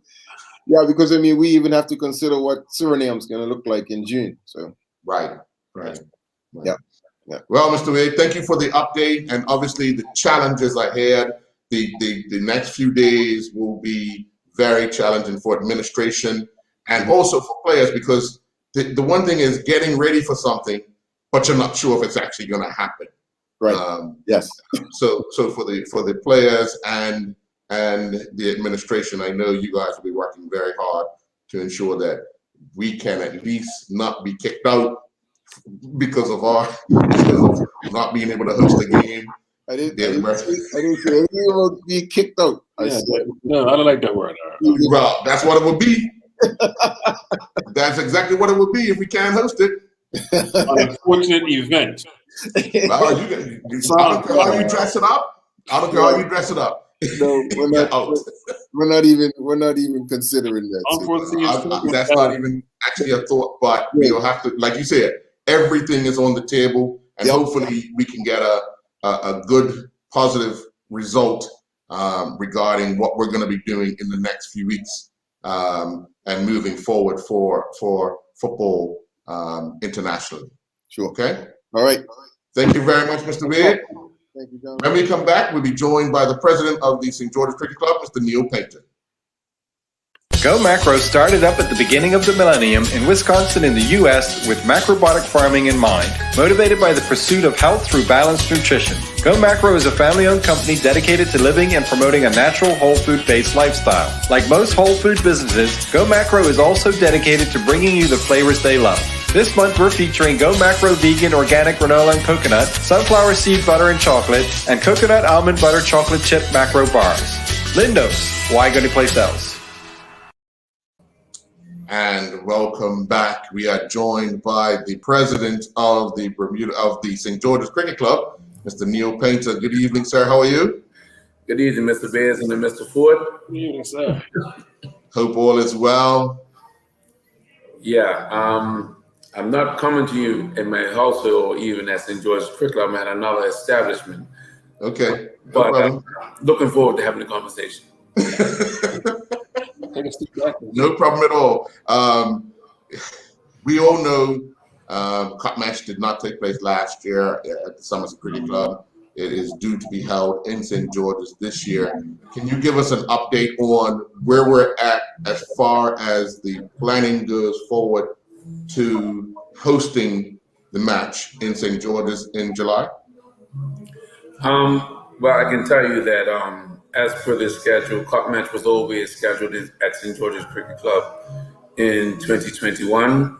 yeah, because I mean, we even have to consider what Suriname's going to look like in June. So right. Yeah. Well, Mr. Wade, thank you for the update, and obviously the challenges ahead. The next few days will be very challenging for administration and also for players, because the one thing is getting ready for something, but you're not sure if it's actually going to happen. Right. Yes. So for the players and the administration, I know you guys will be working very hard to ensure that we can at least not be kicked out because of not being able to host a game. I didn't say anything about being kicked out. No, I don't like that word. Well, that's what it would be. That's exactly what it would be if we can't host it. An unfortunate event. Well, I don't care how you dress it up. I don't care how you dress it up. No, we're not even considering that. That's not even actually a thought, but we'll have to, like you said, everything is on the table, and hopefully we can get a good, positive result regarding what we're going to be doing in the next few weeks and moving forward for football internationally. Sure. Okay. All right. Thank you very much, Mr. Wade. Thank you, John. When we come back, we'll be joined by the president of the St. George's Cricket Club, Mr. Neil Painter. Go Macro started up at the beginning of the millennium in Wisconsin in the U.S. with macrobiotic farming in mind, motivated by the pursuit of health through balanced nutrition. Go Macro is a family-owned company dedicated to living and promoting a natural, whole food-based lifestyle. Like most whole food businesses, Go Macro is also dedicated to bringing you the flavors they love. This month we're featuring Go Macro Vegan Organic Granola and Coconut, Sunflower Seed Butter and Chocolate, and Coconut Almond Butter Chocolate Chip Macro Bars. Lindos, why go to place else? And welcome back. We are joined by the president of the St. George's Cricket Club, Mr. Neil Painter. Good evening, sir. How are you? Good evening, Mr. Bears and Mr. Ford. Good evening, sir. Hope all is well. Yeah, I'm not coming to you in my household or even at St. George's Cricket Club. I'm at another establishment. Okay. But I'm looking forward to having a conversation. No problem at all. We all know Cup match did not take place last year at the Somerset Cricket Club. It is due to be held in St. George's this year. Can you give us an update on where we're at as far as the planning goes forward to hosting the match in St. George's in July? Well, I can tell you that as per the schedule, Cup match was always scheduled at St. George's Cricket Club in 2021.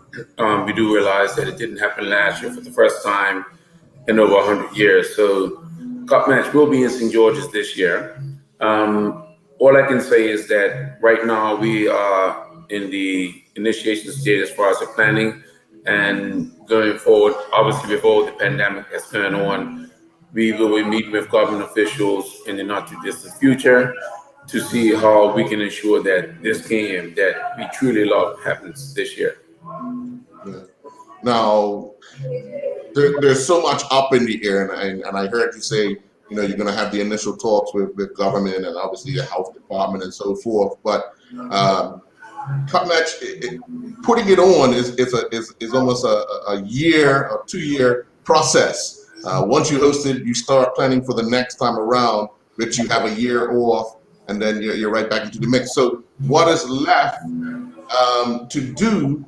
We do realize that it didn't happen last year for the first time in over 100 years. So Cup match will be in St. George's this year. All I can say is that right now we are in the initiation stage as far as the planning, and going forward, obviously with all the pandemic that's going on, we will be meeting with government officials in the not too distant future to see how we can ensure that this game that we truly love happens this year. Yeah. Now, there's so much up in the air, and I heard you say, you know, you're going to have the initial talks with government and obviously the health department and so forth. But Cup match, putting it on is almost a year or 2 year process. Once you host it, you start planning for the next time around, which you have a year off, and then you're right back into the mix. So what is left to do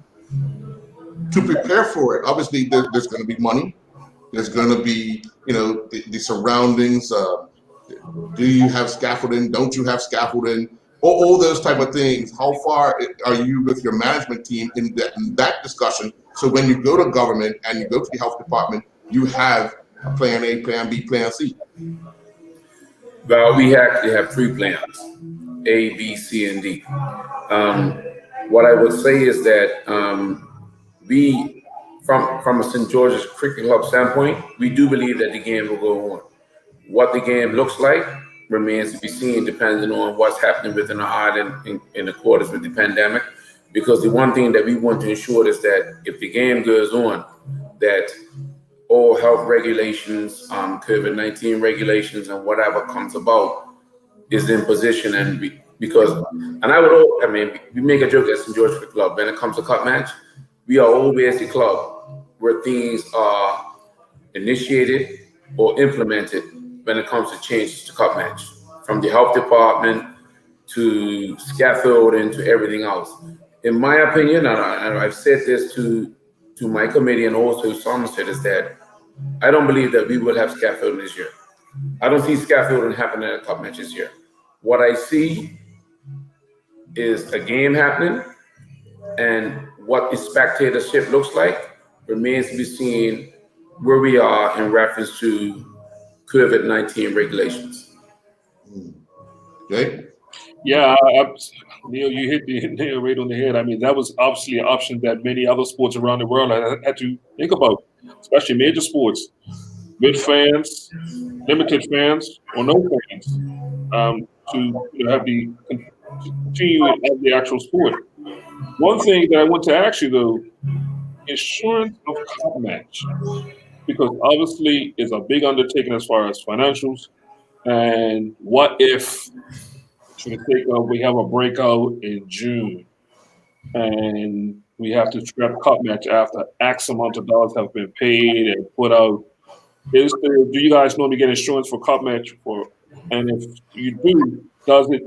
to prepare for it? Obviously, there's going to be money. There's going to be, the surroundings. Do you have scaffolding? Don't you have scaffolding? All those type of things. How far are you with your management team in that discussion? So when you go to government and you go to the health department, you have a plan A, plan B, plan C. Well, we actually have 3 plans, A, B, C, and D. What I would say is that we, from a St. George's Cricket Club standpoint, we do believe that the game will go on. What the game looks like remains to be seen, depending on what's happening within the island in accordance with the pandemic. Because the one thing that we want to ensure is that if the game goes on, that all health regulations, COVID-19 regulations, and whatever comes about is in position. And we make a joke at St. George Cricket Club when it comes to cup match. We are always a club where things are initiated or implemented when it comes to changes to cup match, from the health department to scaffolding to everything else. In my opinion, and I've said this to my committee and also Somerset, is that I don't believe that we will have scaffolding this year. I don't see scaffolding happening at a cup match this year. What I see is a game happening, and what the spectatorship looks like remains to be seen where we are in reference to COVID-19 regulations. Jay? Yeah, Neil, you hit the nail right on the head. I mean, that was obviously an option that many other sports around the world had to think about, especially major sports, with fans, limited fans, or no fans, to have the continue of the actual sport. One thing that I want to ask you though, insurance of cup match, because obviously it's a big undertaking as far as financials. And what if, for the sake of, we have a breakout in June and we have to scrap cup match after X amount of dollars have been paid and put out? Do you guys normally get insurance for cup match? And if you do, does it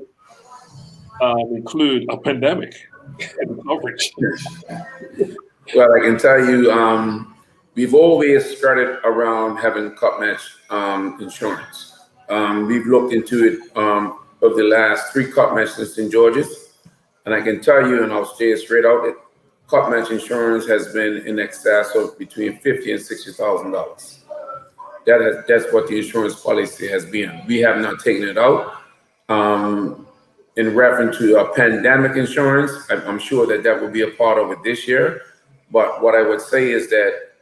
include a pandemic coverage? Well, I can tell you, we've always started around having cup match insurance. We've looked into it over the last 3 cup matches in St. George's, and I can tell you, and I'll say it straight out, that cup match insurance has been in excess of between $50,000 and $60,000. That's what the insurance policy has been. We have not taken it out. In reference to a pandemic insurance, I'm sure that will be a part of it this year. But what I would say is that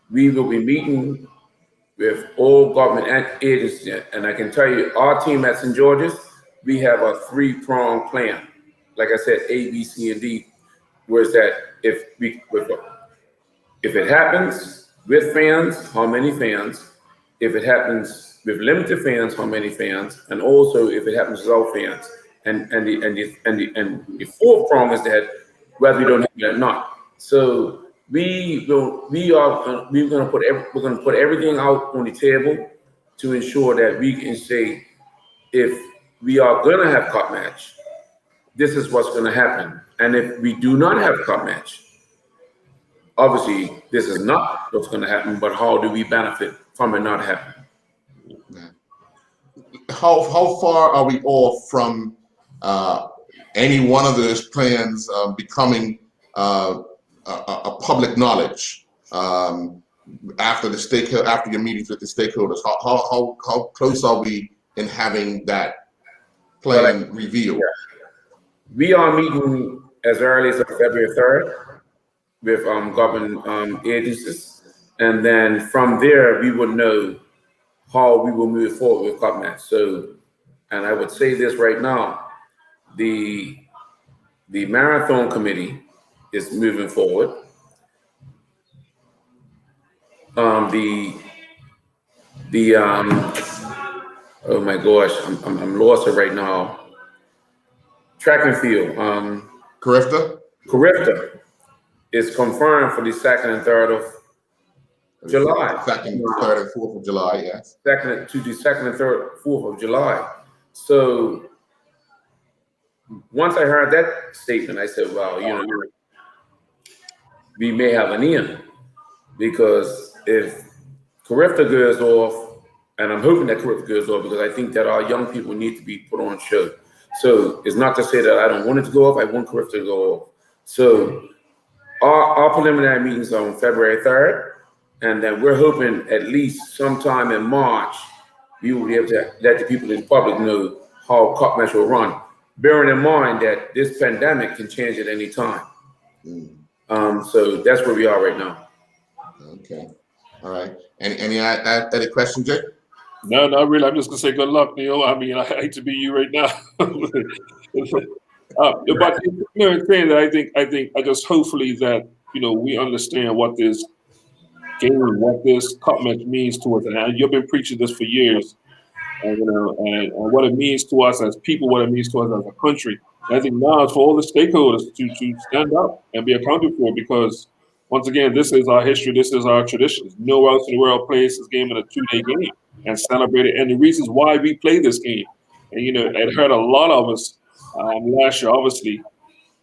we will be meeting with all government agencies, and I can tell you, our team at St. George's, we have a 3-pronged plan. Like I said, A, B, C, and D. Whereas that if it happens with fans, how many fans? If it happens with limited fans, how many fans? And also if it happens without fans. And the 4th prong is that whether we don't have it or not. So we're gonna put everything out on the table to ensure that we can say, if we are gonna have cup match, this is what's gonna happen. And if we do not have cup match, obviously this is not what's gonna happen, but how do we benefit from it not happening? How far are we off from any one of those plans becoming a public knowledge after your meetings with the stakeholders? How close are we in having that plan revealed? Yeah. We are meeting as early as February 3rd with government agencies, and then from there we will know how we will move forward with cup match. So, and I would say this right now, the marathon committee is moving forward. Oh my gosh, I'm lost right now. Track and field. Carifta? Carifta is confirmed for the 2nd and 3rd of July. 2nd, 3rd, and 4th of July, yes. 2nd to the 2nd and 3rd, 4th of July. So once I heard that statement, I said, well, you know, we may have an in, because if Carifta goes off, and I'm hoping that Carifta goes off, because I think that our young people need to be put on show. So it's not to say that I don't want it to go off, I want Carifta to go off. So our preliminary meetings are on February 3rd, and then we're hoping at least sometime in March, we will be able to let the people in the public know how Cup Match will run, bearing in mind that this pandemic can change at any time. So that's where we are right now. Okay. All right. Any questions, Jay? No, not really. I'm just gonna say good luck, Neil. I mean, I hate to be you right now. But you know, saying that I just hopefully that, you know, we understand what this game, what this Cup Match means to us, and you've been preaching this for years, and you know, and what it means to us as people, what it means to us as a country. And I think now it's for all the stakeholders to stand up and be accounted for, because once again, this is our history, this is our traditions. No else in the world plays this game in a 2-day game and celebrate it, and the reasons why we play this game. And you know, it hurt a lot of us last year, obviously,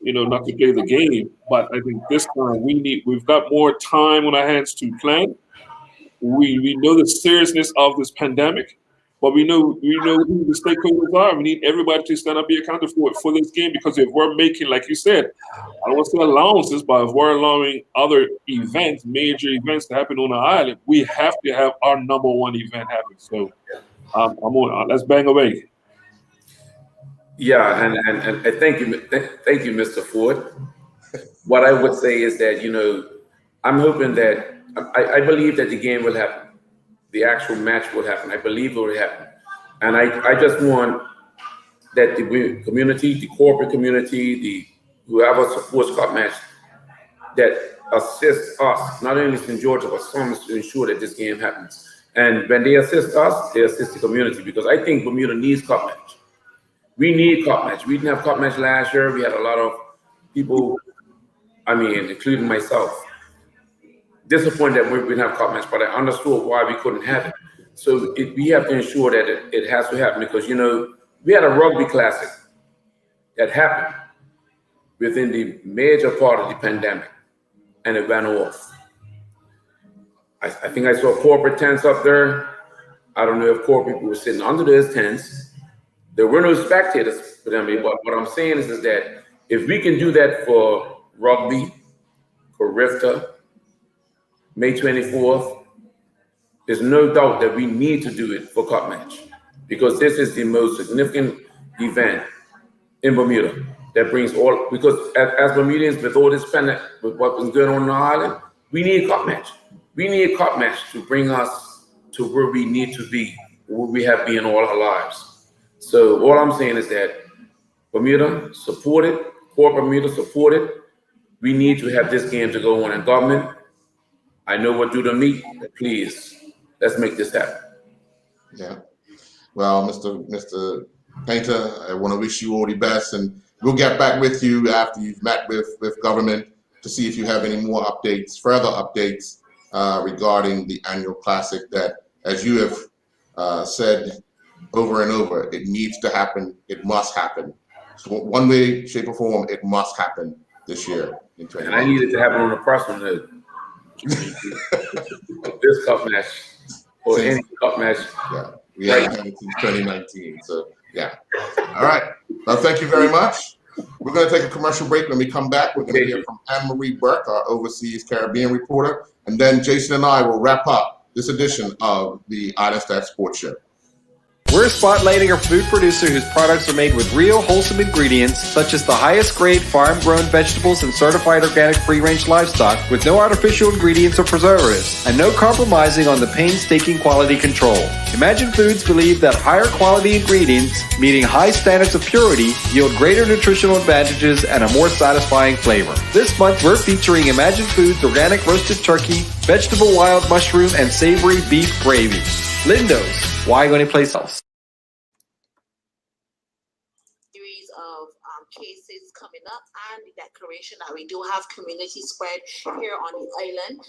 you know, not to play the game. But I think this time we've got more time on our hands to plan. We know the seriousness of this pandemic, but we know who the stakeholders are. We need everybody to stand up, be accounted for this game, because if we're making, like you said, I don't want to say allowances, but if we're allowing other events, major events to happen on the island, we have to have our #1 event happen. So I'm on. Let's bang away. Yeah, and thank you, Mr. Ford. What I would say is that, you know, I'm hoping that I believe that the game will happen. The actual match will happen. I believe it will happen. And I just want that the community, the corporate community, the whoever supports Cup Match, that assists us, not only St. George, but some to ensure that this game happens. And when they assist us, they assist the community, because I think Bermuda needs Cup Match. We need Cup Match. We didn't have Cup Match last year. We had a lot of people, I mean, including myself, disappointed that we didn't have Cup Match, but I understood why we couldn't have it. So we have to ensure that it has to happen, because, you know, we had a rugby classic that happened within the major part of the pandemic, and it ran off. I think I saw corporate tents up there. I don't know if corporate people were sitting under those tents. There were no spectators for them, but what I'm saying is that if we can do that for rugby, for Carifta, May 24th, there's no doubt that we need to do it for Cup Match, because this is the most significant event in Bermuda that brings all, because as Bermudians, with all this pandemic, with what was going on the island, we need Cup Match. We need Cup Match to bring us to where we need to be, where we have been all our lives. So all I'm saying is that Bermuda, support it, corporate Bermuda, support it. We need to have this game to go on, and government, I know what due to me, but please, let's make this happen. Yeah. Well, Mr. Painter, I want to wish you all the best, and we'll get back with you after you've met with government to see if you have any more updates, further updates regarding the annual classic that, as you have said over and over, it needs to happen. It must happen. So one way, shape, or form, it must happen this year. And I need it to happen on a personal note. This Cup Match, or any Cup Match. Yeah, we haven't had it since 2019. So yeah. All right. Well, thank you very much. We're going to take a commercial break. When we come back, we're going to hear from Anne-Marie Burke, our overseas Caribbean reporter, and then Jason and I will wrap up this edition of the Island Stats Sports Show. We're spotlighting a food producer whose products are made with real wholesome ingredients, such as the highest grade farm-grown vegetables and certified organic free-range livestock with no artificial ingredients or preservatives, and no compromising on the painstaking quality control. Imagine Foods believe that higher quality ingredients, meeting high standards of purity, yield greater nutritional advantages and a more satisfying flavor. This month, we're featuring Imagine Foods organic roasted turkey, vegetable wild mushroom, and savory beef gravy. Lindo's, why go anyplace else? Series of cases coming up. understand the declaration that we do have community spread here on the island,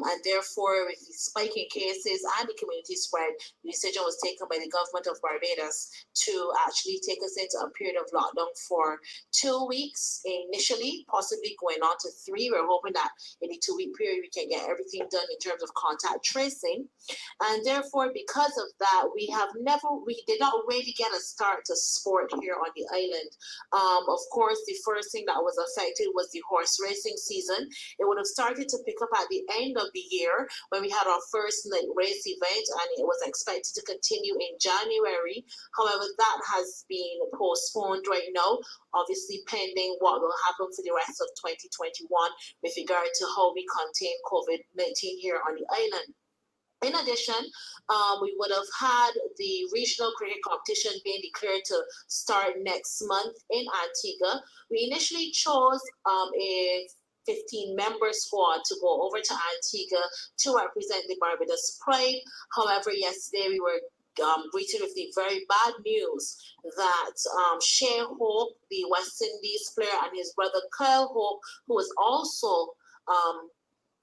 and therefore with the spike in cases and the community spread, the decision was taken by the government of Barbados to actually take us into a period of lockdown for 2 weeks initially, possibly going on to 3. We're hoping that in the 2-week period we can get everything done in terms of contact tracing, and therefore because of that we did not really get a start to sport here on the island. Of course, the first thing that was affected was the horse racing season. It would have started to pick up at the end of the year when we had our first race event, and it was expected to continue in January. However, that has been postponed right now, obviously pending what will happen for the rest of 2021 with regard to how we contain COVID-19 here on the island. In addition, we would have had the regional cricket competition being declared to start next month in Antigua. We initially chose a 15-member squad to go over to Antigua to represent the Barbados Pride. However, yesterday we were greeted with the very bad news that Shea Hope, the West Indies player, and his brother Kyle Hope, who was also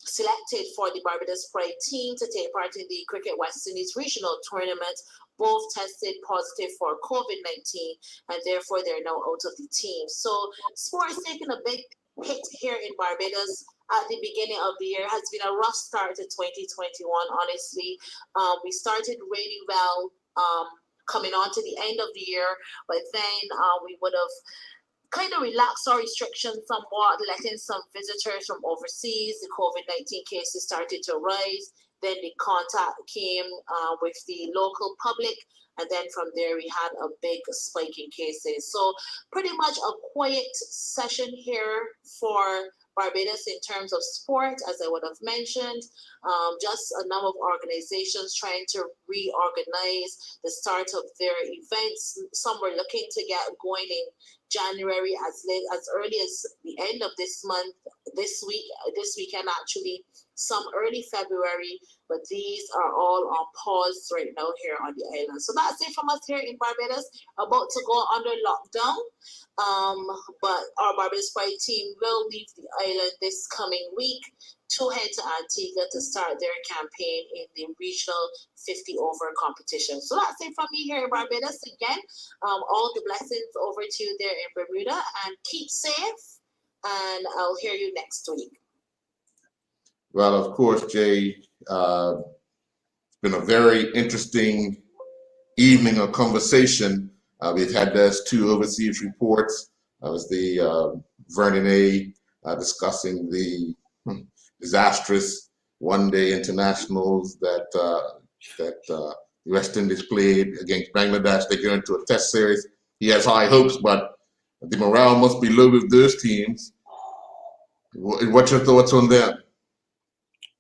selected for the Barbados Pride team to take part in the Cricket West Indies regional tournament, both tested positive for COVID-19, and therefore they're now out of the team. So sport has taken a big hit here in Barbados at the beginning of the year. It has been a rough start to 2021, honestly. We started really well coming on to the end of the year, but then we would have kind of relaxed our restrictions somewhat, letting some visitors from overseas. The COVID-19 cases started to rise. Then the contact came with the local public. And then from there, we had a big spike in cases. So pretty much a quiet session here for Barbados in terms of sport, as I would have mentioned. Just a number of organizations trying to reorganize the start of their events. Some were looking to get going in January, as early as the end of this month, this weekend actually, some early February, but these are all on pause right now here on the island. So that's it from us here in Barbados, about to go under lockdown. But our Barbados Pride team will leave the island this coming week to head to Antigua to start their campaign in the regional 50-over competition. So that's it from me here in Barbados. Again, all the blessings over to you there in Bermuda, and keep safe, and I'll hear you next week. Well, of course, Jay, it's been a very interesting evening of conversation. We've had those 2 overseas reports. That was the Vernon A. Discussing the disastrous one-day internationals that the West Indies played against Bangladesh. They go into a test series. He has high hopes, but the morale must be low with those teams. What's your thoughts on them?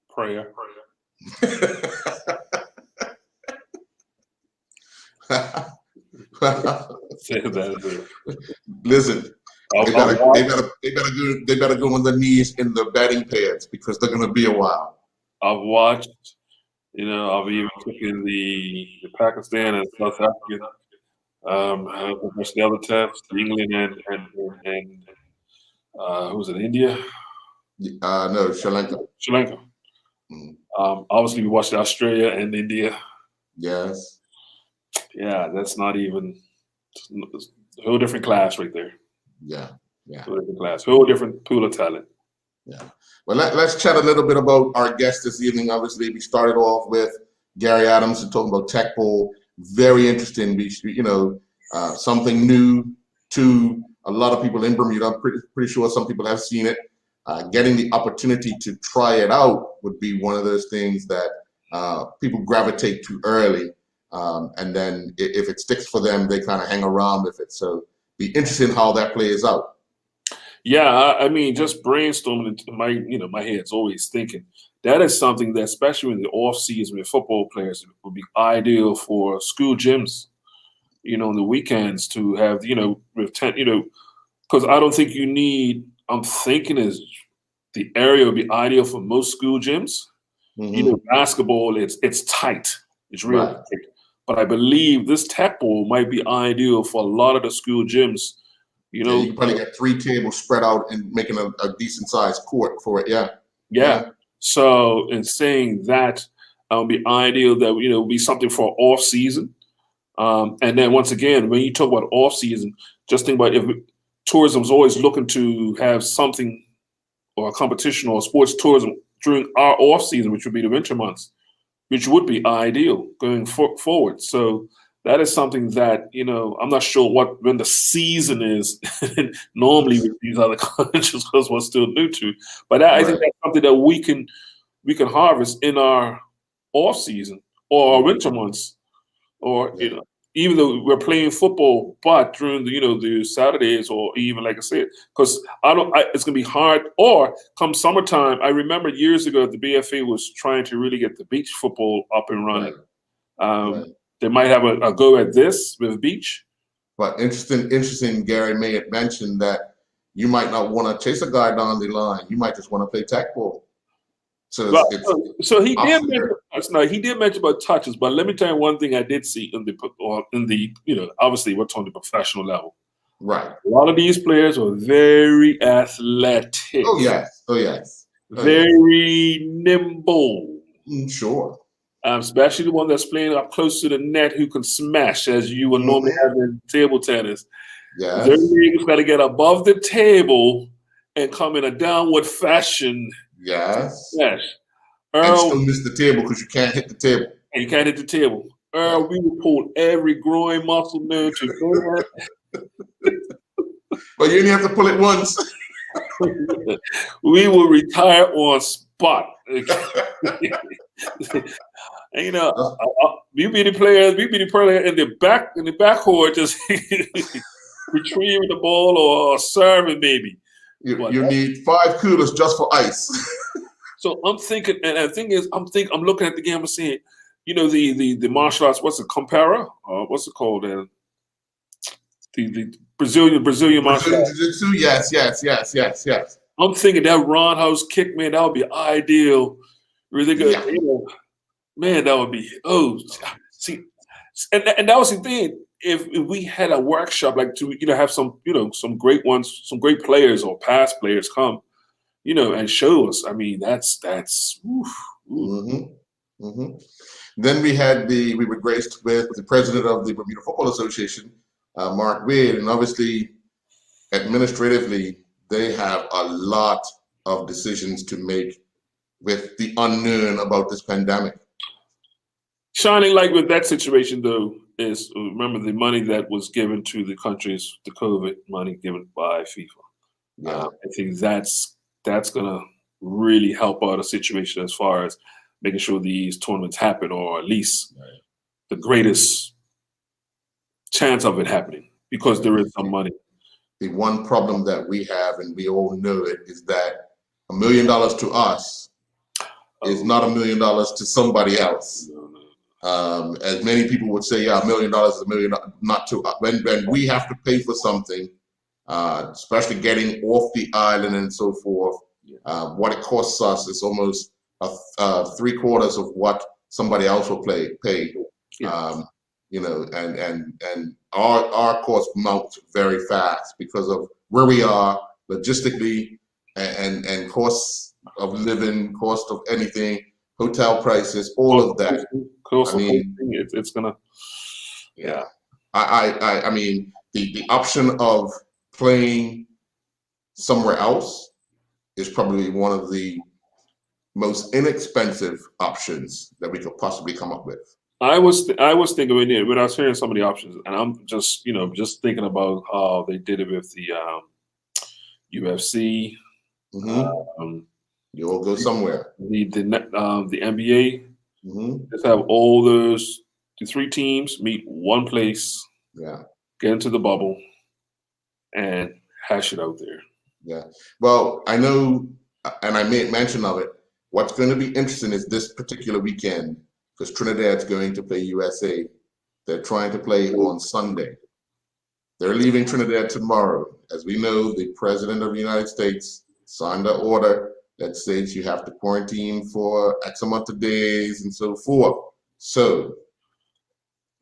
Prayer. Listen, they better go on their knees in the batting pads, because they're going to be a while. I've watched, I've even taken the Pakistan and South Africa. What's the other test? England and who was it? India? No, Sri Lanka. Sri Lanka. Obviously, we watched Australia and India. Yes. Yeah, that's not even a whole different class right there. Yeah. Whole different class, whole different pool of talent. Yeah. Well, let's chat a little bit about our guest this evening. Obviously, we started off with Gary Adams and talking about Tech Bowl. Very interesting. Something new to a lot of people in Bermuda. I'm pretty sure some people have seen it. Getting the opportunity to try it out would be one of those things that people gravitate to early. And then if it sticks for them, they kind of hang around with it. So be interested in how that plays out. Yeah, I mean, just brainstorming, my head's always thinking. That is something that, especially in the off season with football players, would be ideal for school gyms, on the weekends to have, because I don't think you need, I'm thinking is the area would be ideal for most school gyms. Mm-hmm. Basketball, it's tight. It's real Right. tight. But I believe this Tech Bowl might be ideal for a lot of the school gyms, You Yeah, know, you can probably get 3 tables spread out and making a decent sized court for it. Yeah. yeah. So in saying that, would be ideal that would be something for off season. And then once again, when you talk about off season, just think about if tourism's always looking to have something or a competition or sports tourism during our off season, which would be the winter months, which would be ideal going forward. So that is something that I'm not sure when the season is normally with these other countries because we're still new to. But I think that's something that we can harvest in our off season or our winter months, or even though we're playing football, but during the Saturdays or even like I said, because it's gonna be hard. Or come summertime, I remember years ago the BFA was trying to really get the beach football up and running. They might have a go at this with beach. But interesting. Gary May had mentioned that you might not want to chase a guy down the line. You might just want to play tag ball. So he did mention about touches, but let me tell you one thing I did see in the obviously we're talking the professional level. Right. A lot of these players were very athletic. Oh yes. Very nimble. Sure. Especially the one that's playing up close to the net who can smash as you would normally have in table tennis. Yeah. Their legs got to get above the table and come in a downward fashion. Yes. Yes. And still miss the table because you can't hit the table. And you can't hit the table. Earl, we would pull every groin muscle known to go. But you only have to pull it once. We will retire on spot. And, we be the player in the backcourt just retrieving the ball or serving maybe. You need 5 coolers just for ice. So I'm thinking, and the thing is, I'm looking at the game and saying, the martial arts, what's it, Compara? What's it called? The Brazilian martial arts. Jiu-jitsu? Yes. I'm thinking that roundhouse kick, man, that would be ideal. Really good. Yeah. Man, that would be see, and that was the thing. If we had a workshop like to have some great ones, some great players or past players come, and show us. I mean, that's. Oof. Then we were graced with the president of the Bermuda Football Association, Mark Wade, and obviously, administratively, they have a lot of decisions to make with the unknown about this pandemic. Shining light with that situation, though, is remember the money that was given to the countries, the COVID money given by FIFA. Yeah. I think that's gonna really help out a situation as far as making sure these tournaments happen, or at least the greatest chance of it happening, because there is some money. The one problem that we have, and we all know it, is that $1 million to us is not $1 million to somebody else. As many people would say, $1 million is $1 million, not to us. When we have to pay for something, especially getting off the island and so forth, what it costs us is almost 3/4 of what somebody else will pay. And our costs mount very fast because of where we are logistically and costs of living, cost of anything, hotel prices, all of that. I mean, it's gonna. Yeah, I mean, the option of playing somewhere else is probably one of the most inexpensive options that we could possibly come up with. I was thinking when I was hearing some of the options, and I'm just thinking about how they did it with the UFC. You all go somewhere. The NBA. Just have all the 3 teams meet one place. Yeah. Get into the bubble and hash it out there. Yeah. Well, I know, and I made mention of it. What's going to be interesting is this particular weekend, because Trinidad's going to play USA. They're trying to play on Sunday. They're leaving Trinidad tomorrow. As we know, the President of the United States signed an order that states you have to quarantine for X amount of days and so forth. So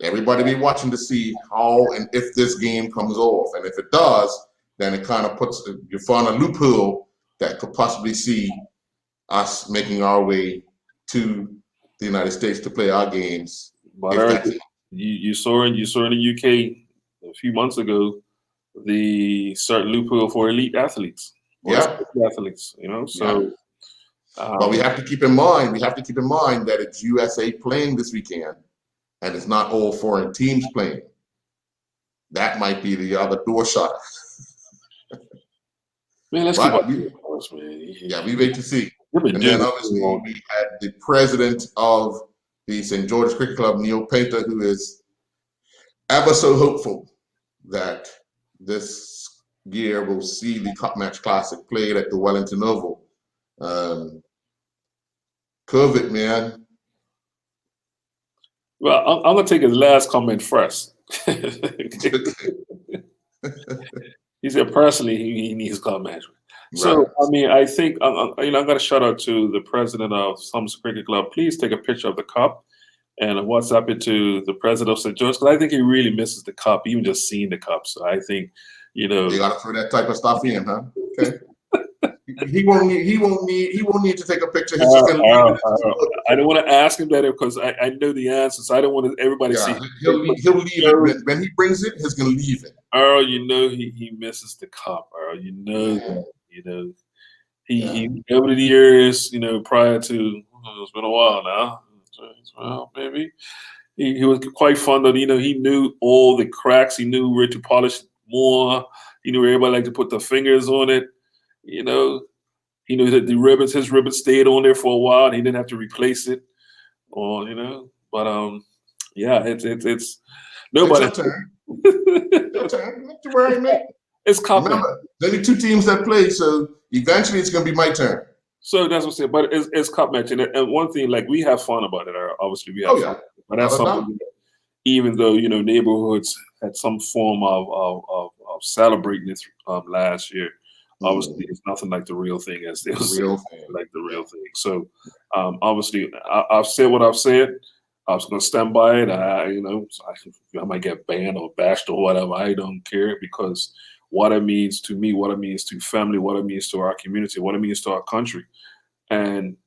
everybody be watching to see how and if this game comes off. And if it does, then it kind of puts, you find a loophole that could possibly see us making our way to the United States to play our games. But If Eric, that's- you saw in the UK a few months ago the certain loophole for elite athletes, or Yeah. athletes. You know, so. But we have to keep in mind, that it's USA playing this weekend, and it's not all foreign teams playing. That might be the other door shot. Man, let's But keep we- up with us, man. Yeah, we wait to see. They've been And doing then it obviously too long. we had the president of the St. George's Cricket Club, Neil Painter, who is ever so hopeful that this year we'll see the Cup Match Classic played at the Wellington Oval. COVID, man. Well, I'm gonna take his last comment first. He said personally he needs club management. So Right. I mean, I think I'm gonna shout out to the president of Summer's Cricket Club. Please take a picture of the cup and WhatsApp it to the president of St. George, because I think he really misses the cup, even just seeing the cup. So I think, You gotta throw that type of stuff in, huh? Okay. He won't need to take a picture. He's just gonna leave it. I don't want to ask him that because I know the answer. So I don't want everybody to Yeah, see. he'll leave it. When he brings it, he's gonna leave it. Earl, he misses the cup. Earl, he over the years, prior to, it's been a while now. Well, maybe he was quite fond of. He knew all the cracks. He knew where to polish more. He knew where everybody liked to put their fingers on it. He knew that his ribbons stayed on there for a while, and he didn't have to replace it. Or but yeah, it's nobody. It's your turn. Your turn. Not to worry, mate. It's cup. Remember, there's only 2 teams that play, so eventually it's gonna be my turn. So that's what I'm saying. But it's cup matching, and one thing, like, we have fun about it. Obviously, we have Oh, fun. yeah. But that's Without a something. Even though neighborhoods had some form of celebrating it last year, obviously it's nothing like the real thing, as they was Real thing. like the real thing. So obviously, I've said what I've said. I was going to stand by it. I might get banned or bashed or whatever. I don't care, because what it means to me, what it means to family, what it means to our community, what it means to our country. And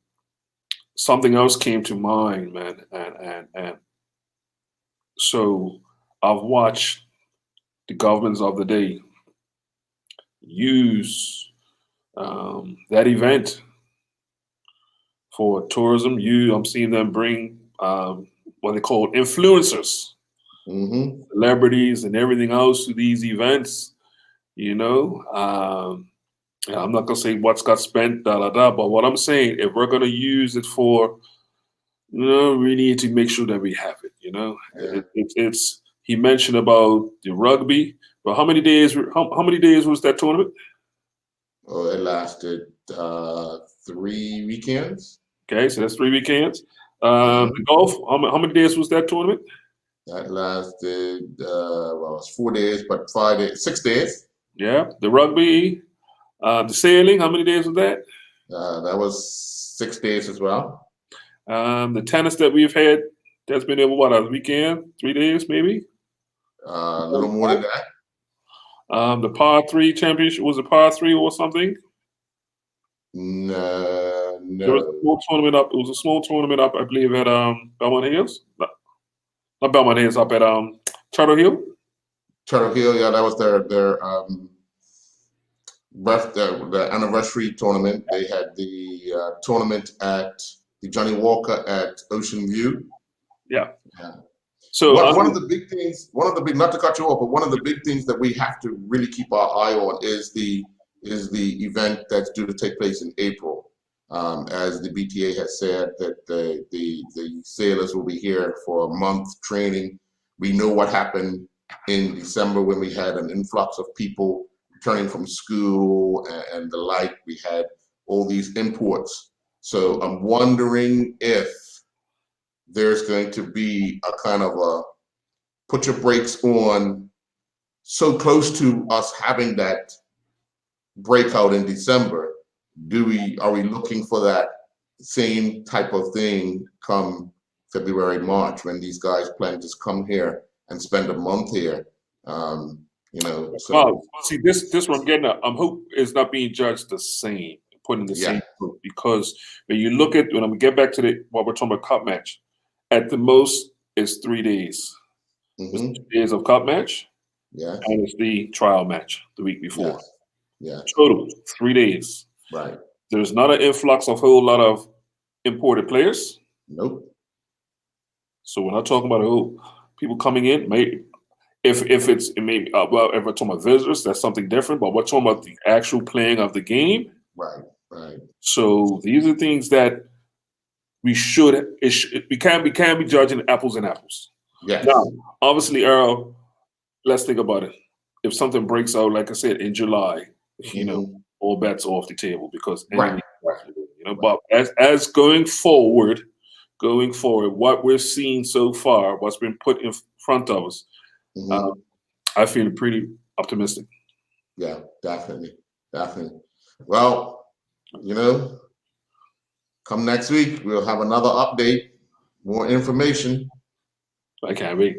something else came to mind, man. And so I've watched the governments of the day use that event for tourism. I'm seeing them bring what they call influencers, Mm-hmm. celebrities, and everything else to these events. I'm not gonna say what's got spent, but what I'm saying, if we're gonna use it for, we need to make sure that we have it. Yeah. He mentioned about the rugby, but how many days was that tournament? Oh, it lasted 3 weekends. Okay, so that's 3 weekends. The golf, how many days was that tournament? That lasted it's 4 days, but 5 days, 6 days. Yeah, the rugby, the sailing, how many days was that? That was 6 days as well. The tennis that we've had, that's been over a weekend, 3 days maybe. A little more than that. The par 3 championship, was it par 3 or something? No. There was a small tournament up. It was a small tournament up, I believe, at Belmont Hills. Not Belmont Hills, up at Turtle Hill. Turtle Hill, yeah, that was their the anniversary tournament. They had the tournament at the Johnny Walker at Ocean View. Yeah. Yeah. So One of the big things, not to cut you off, but one of the big things that we have to really keep our eye on is the event that's due to take place in April. As the BTA has said, that the sailors will be here for a month training. We know what happened in December when we had an influx of people returning from school and the like. We had all these imports. So I'm wondering if there's going to be a kind of a put your brakes on so close to us having that breakout in December. Are we looking for that same type of thing come February, March, when these guys plan to come here and spend a month here? You know, so Well, see, this one I'm getting at, hope is not being judged the same, put in the Yeah. same group, because when you look at, when I'm get back to what we're talking about, cup match, at the most it's 3 days. It's mhm, 2 days of cup match, yes, and it's the trial match the week before. yes, yes, Total 3 days. right. There's not an influx of a whole lot of imported players. Nope. So we're not talking about people coming in. Maybe if it's it may well, if we're talking about visitors, that's something different. But we're talking about the actual playing of the game. Right, right. So these are things that we we can't be judging apples and apples. Yes. Now, obviously, Earl, let's think about it. If something breaks out, like I said, in July, Mhm. all bets are off the table because Right, right. But as going forward, what we're seeing so far, what's been put in front of us, Mhm. I feel pretty optimistic. Yeah, definitely, definitely. Well, you know, come next week, we'll have another update, more information. I can't wait.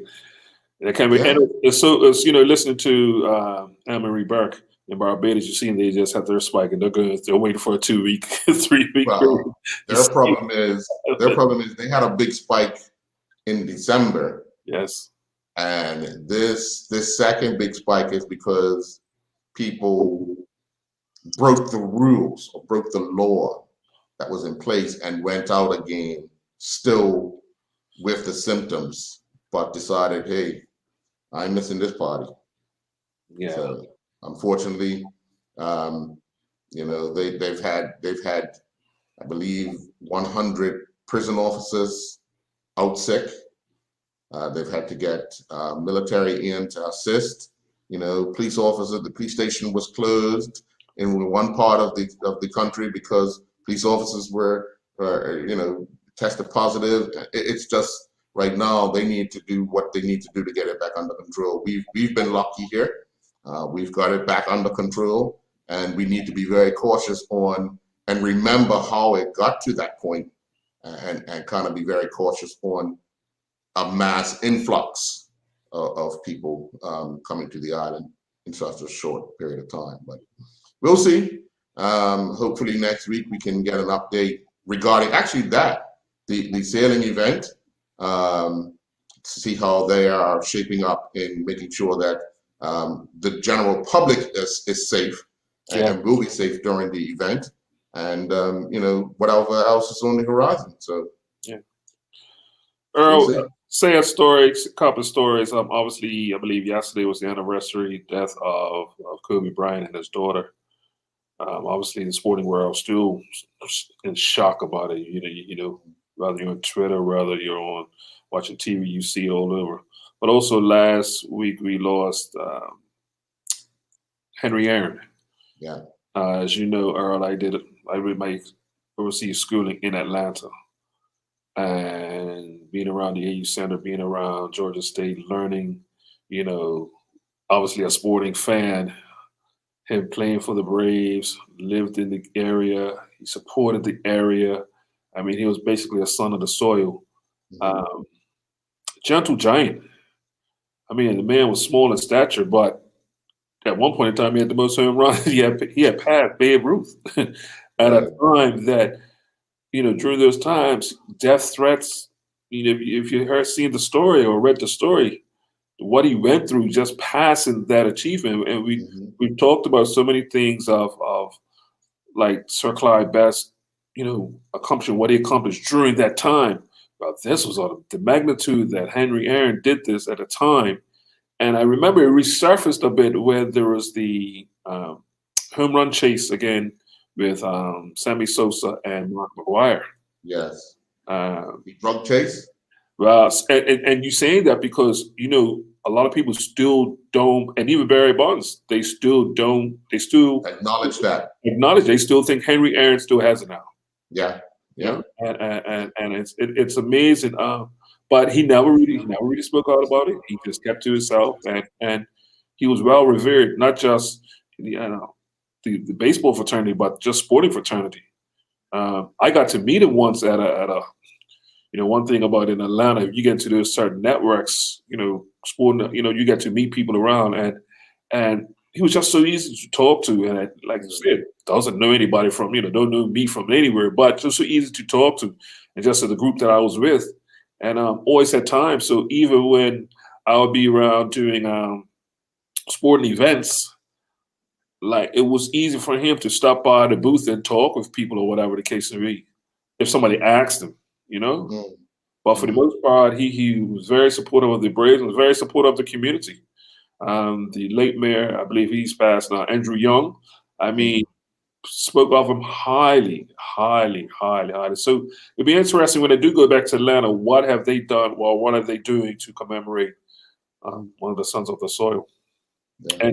I can't wait. Yeah. And it's listening to Anne-Marie Burke in Barbados, you're seeing they just have their spike and they're waiting for a 2 week, 3 week period. Well, their problem is they had a big spike in December, Yes. and this second big spike is because people broke the rules or broke the law that was in place and went out again still with the symptoms, but decided, hey, I'm missing this party. Yeah. So unfortunately, they've had, I believe, 100 prison officers out sick. They've had to get military in to assist. Police officers. The police station was closed in one part of the country because police officers were tested positive. It's just right now they need to do what they need to do to get it back under control. We've been lucky here. We've got it back under control, and we need to be very cautious on and remember how it got to that point, and kind of be very cautious on a mass influx of people coming to the island in such a short period of time. But we'll see. Hopefully next week we can get an update regarding actually the sailing event, to see how they are shaping up in making sure that the general public is safe and will be safe during the event, and whatever else is on the horizon. So yeah. we'll see. Earl, sad stories, a couple of stories. Obviously, I believe yesterday was the anniversary death of Kobe Bryant and his daughter. Obviously, the sporting world still in shock about it. Whether you're on Twitter, whether you're on watching TV, you see it all over. But also last week we lost Henry Aaron. Yeah. As you know, Earl, I did my overseas schooling in Atlanta, and being around the AU Center, being around Georgia State, learning, obviously a sporting fan. Him playing for the Braves, lived in the area, he supported the area. I mean, he was basically a son of the soil. Gentle giant. I mean, the man was small in stature, but at one point in time, he had the most home runs. He had passed Babe Ruth at a time that, during those times, death threats. If you seen the story or read the story, what he went through just passing that achievement, and we've talked about so many things of like Sir Clyde Best, accomplishing what he accomplished during that time. But this was the magnitude that Henry Aaron did this at a time. And I remember it resurfaced a bit where there was the home run chase again with Sammy Sosa and Mark McGwire. Yes. The drug chase. Well, and you saying that because a lot of people still don't, and even Barry Bonds, they still Acknowledge that. They still think Henry Aaron still has it now. Yeah. Yeah. And it's amazing. But he never really spoke out about it. He just kept to himself, and he was well revered, not just the baseball fraternity, but just sporting fraternity. I got to meet him once at a one thing about in Atlanta, if you get to those certain networks, sporting, you get to meet people around, And he was just so easy to talk to, and like I said, doesn't know anybody from, don't know me from anywhere, but just so easy to talk to, and just as the group that I was with, and always had time. So even when I would be around doing sporting events, like it was easy for him to stop by the booth and talk with people or whatever the case may be, if somebody asked him, But for the most part, he was very supportive of the Braves and was very supportive of the community. The late mayor, I believe he's passed now, Andrew Young, spoke of him highly, highly, highly, highly. So it'd be interesting when they do go back to Atlanta, what have they done, or what are they doing to commemorate one of the sons of the soil? Yeah,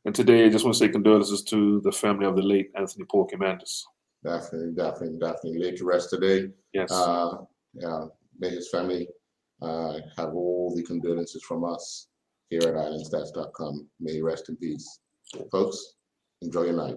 And today, I just want to say condolences to the family of the late Anthony Porky Mandis. Definitely. Laid to rest today. Yes. May his family have all the condolences from us here at islandstats.com. May he rest in peace. Folks, enjoy your night.